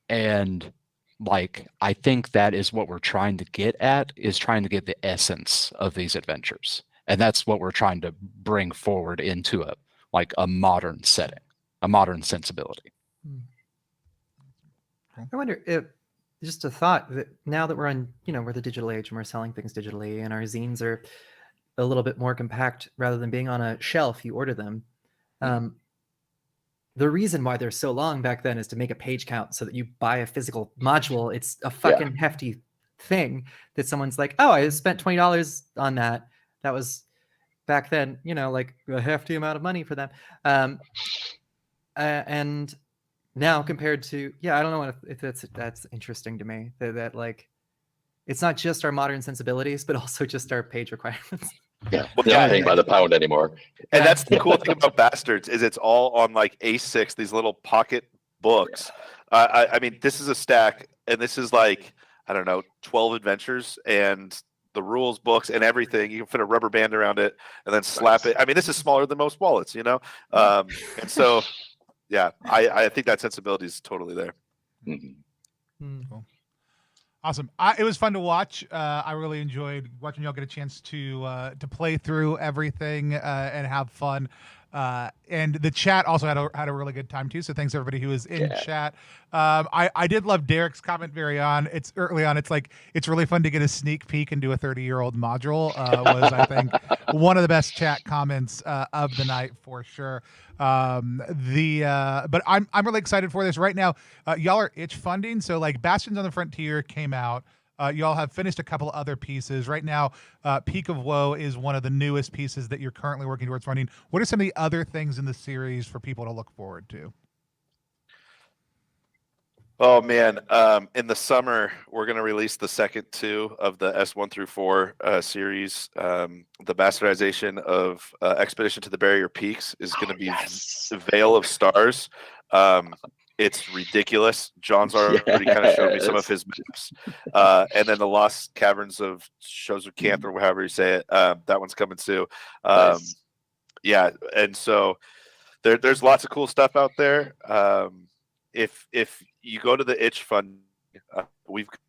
And like, I think that is what we're trying to get at, is trying to get the essence of these adventures. And that's what we're trying to bring forward into a modern setting, a modern sensibility. I wonder if, just a thought, that now that we're the digital age and we're selling things digitally, and our zines are a little bit more compact rather than being on a shelf, you order them. The reason why they're so long back then is to make a page count so that you buy a physical module. It's a fucking hefty thing that someone's like, oh, I spent $20 on that. That was back then, like a hefty amount of money for them. And now compared to, I don't know if that's interesting to me, that like, it's not just our modern sensibilities, but also just our page requirements. Yeah, they're not paying by the pound anymore. And that's the cool thing about Bastards, is it's all on like A6, these little pocket books. I mean, this is a stack, and this is like, I don't know, 12 adventures and the rules books and everything. You can fit a rubber band around it and then slap it. I mean, this is smaller than most wallets, and so, yeah, I think that sensibility is totally there. Cool. Awesome. It was fun to watch. I really enjoyed watching y'all get a chance to play through everything and have fun. And the chat also had a really good time too. So thanks everybody who was in chat. I did love Derek's comment very on. It's early on. It's like, it's really fun to get a sneak peek into a 30-year-old module. Was I think one of the best chat comments of the night for sure. But I'm really excited for this right now. Y'all are itch funding. So like Bastions on the Frontier came out. Y'all have finished a couple other pieces. Right now, Peak of Woe is one of the newest pieces that you're currently working towards funding. What are some of the other things in the series for people to look forward to? Oh, man. In the summer, we're going to release the second 2 of the S1 through 4 series. The bastardization of Expedition to the Barrier Peaks is going to be Veil of Stars. It's ridiculous. John's already kind of showed me some of his maps. And then the Lost Caverns of Shozukanth, or however you say it, that one's coming too. Yeah, and so there's lots of cool stuff out there. If you go to the Itch Fund, we've got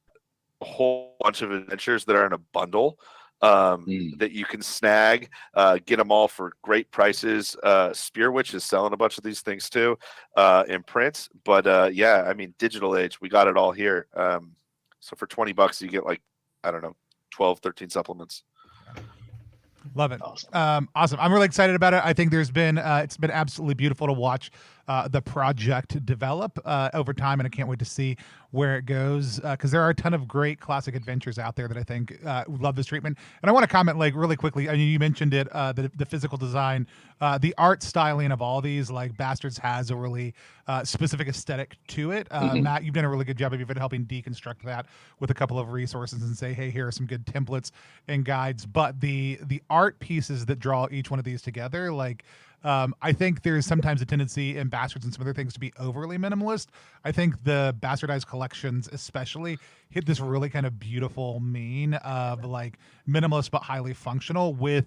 a whole bunch of adventures that are in a bundle that you can snag, get them all for great prices. Spearwitch is selling a bunch of these things too in print, but yeah, I mean, digital age, we got it all here. So for $20 you get like, I don't know, 12, 13 supplements. Love it. Awesome. I'm really excited about it. I think it's been absolutely beautiful to watch the project develop over time, and I can't wait to see where it goes, because there are a ton of great classic adventures out there that I think love this treatment. And I want to comment like really quickly. I mean, you mentioned it, the physical design, the art styling of all these. Like Bastards has a really specific aesthetic to it. Matt, you've done a really good job of even helping deconstruct that with a couple of resources and say, hey, here are some good templates and guides. But the art pieces that draw each one of these together, like, I think there's sometimes a tendency in Bastards and some other things to be overly minimalist. I think the Bastardized collections especially hit this really kind of beautiful mean of like minimalist but highly functional with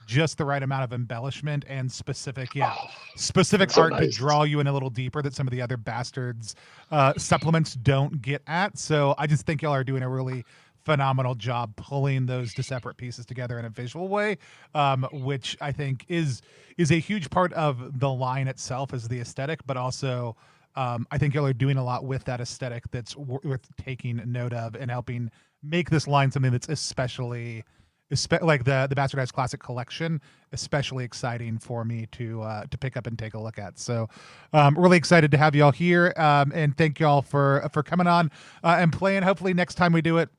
just the right amount of embellishment and specific art to draw you in a little deeper that some of the other Bastards supplements don't get at. So I just think y'all are doing a really phenomenal job pulling those two separate pieces together in a visual way, which I think is a huge part of the line itself, is the aesthetic, but also I think y'all are doing a lot with that aesthetic that's worth taking note of and helping make this line something that's especially like the Bastardized Classic collection, especially exciting for me to pick up and take a look at. So really excited to have y'all here, and thank y'all for coming on and playing. Hopefully next time we do it,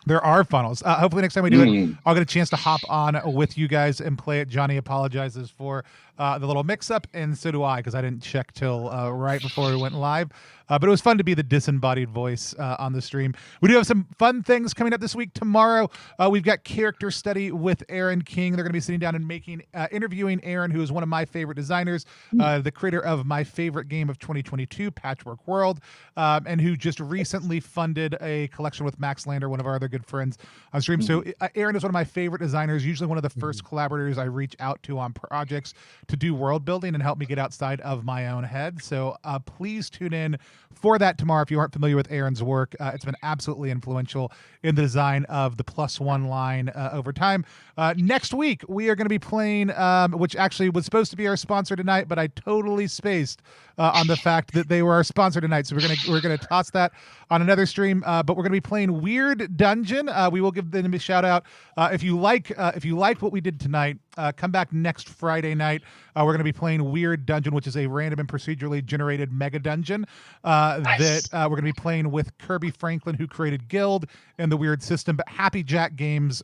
there are funnels. Hopefully next time we do it, I'll get a chance to hop on with you guys and play it. Johnny apologizes for the little mix-up, and so do I, because I didn't check till right before we went live. But it was fun to be the disembodied voice on the stream. We do have some fun things coming up this week. Tomorrow, we've got character study with Aaron King. They're going to be sitting down and interviewing Aaron, who is one of my favorite designers, the creator of my favorite game of 2022, Patchwork World, and who just recently funded a collection with Max Lander, one of our other good friends on stream. So Aaron is one of my favorite designers, usually one of the first collaborators I reach out to on projects to do world building and help me get outside of my own head. So please tune in for that tomorrow. If you aren't familiar with Aaron's work, it's been absolutely influential in the design of the +1 line over time. Next week, we are going to be playing, which actually was supposed to be our sponsor tonight, but I totally spaced on the fact that they were our sponsor tonight. So we're gonna toss that on another stream. But we're gonna be playing Weird Dungeon. We will give them a shout out. If you like what we did tonight, come back next Friday night. We're gonna be playing Weird Dungeon, which is a random and procedurally generated mega dungeon that we're gonna be playing with Kirby Franklin, who created Guild and the Weird System, but Happy Jack Games,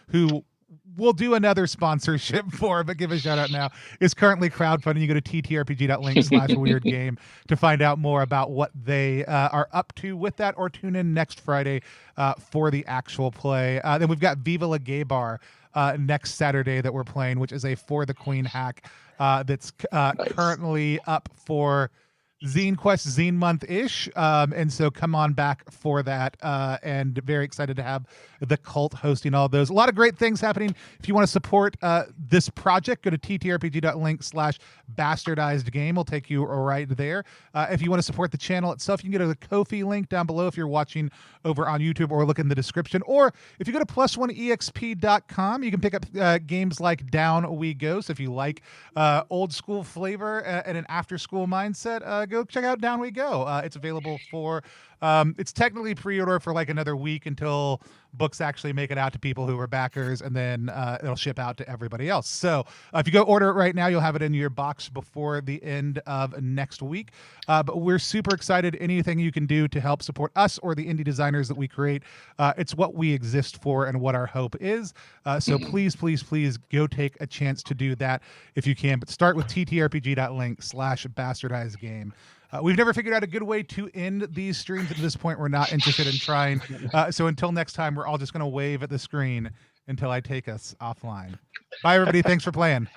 who we'll do another sponsorship for, but give a shout out now, is currently crowdfunding. You go to ttrpg.link/weirdgame to find out more about what they are up to with that, or tune in next Friday for the actual play. Then we've got Viva La Gay Bar next Saturday that we're playing, which is a For the Queen hack that's currently up for Zine Quest Zine Month-ish, and so come on back for that, and very excited to have the cult hosting all those. A lot of great things happening. If you want to support this project, go to ttrpg.link/bastardizedgame. We'll take you right there. If you want to support the channel itself, you can go to the Ko-fi link down below if you're watching over on YouTube, or look in the description. Or if you go to +1exp.com, you can pick up games like Down We Go. So if you like old school flavor and an after school mindset, go check out Down We Go. It's available for it's technically pre-order for like another week until books actually make it out to people who are backers, and then it'll ship out to everybody else. So if you go order it right now, you'll have it in your box before the end of next week. But we're super excited. Anything you can do to help support us or the indie designers that we create, it's what we exist for and what our hope is. So please, please, please go take a chance to do that if you can. But start with ttrpg.link/bastardizedgame. We've never figured out a good way to end these streams. At this point, we're not interested in trying. So until next time, we're all just going to wave at the screen until I take us offline. Bye, everybody. Thanks for playing.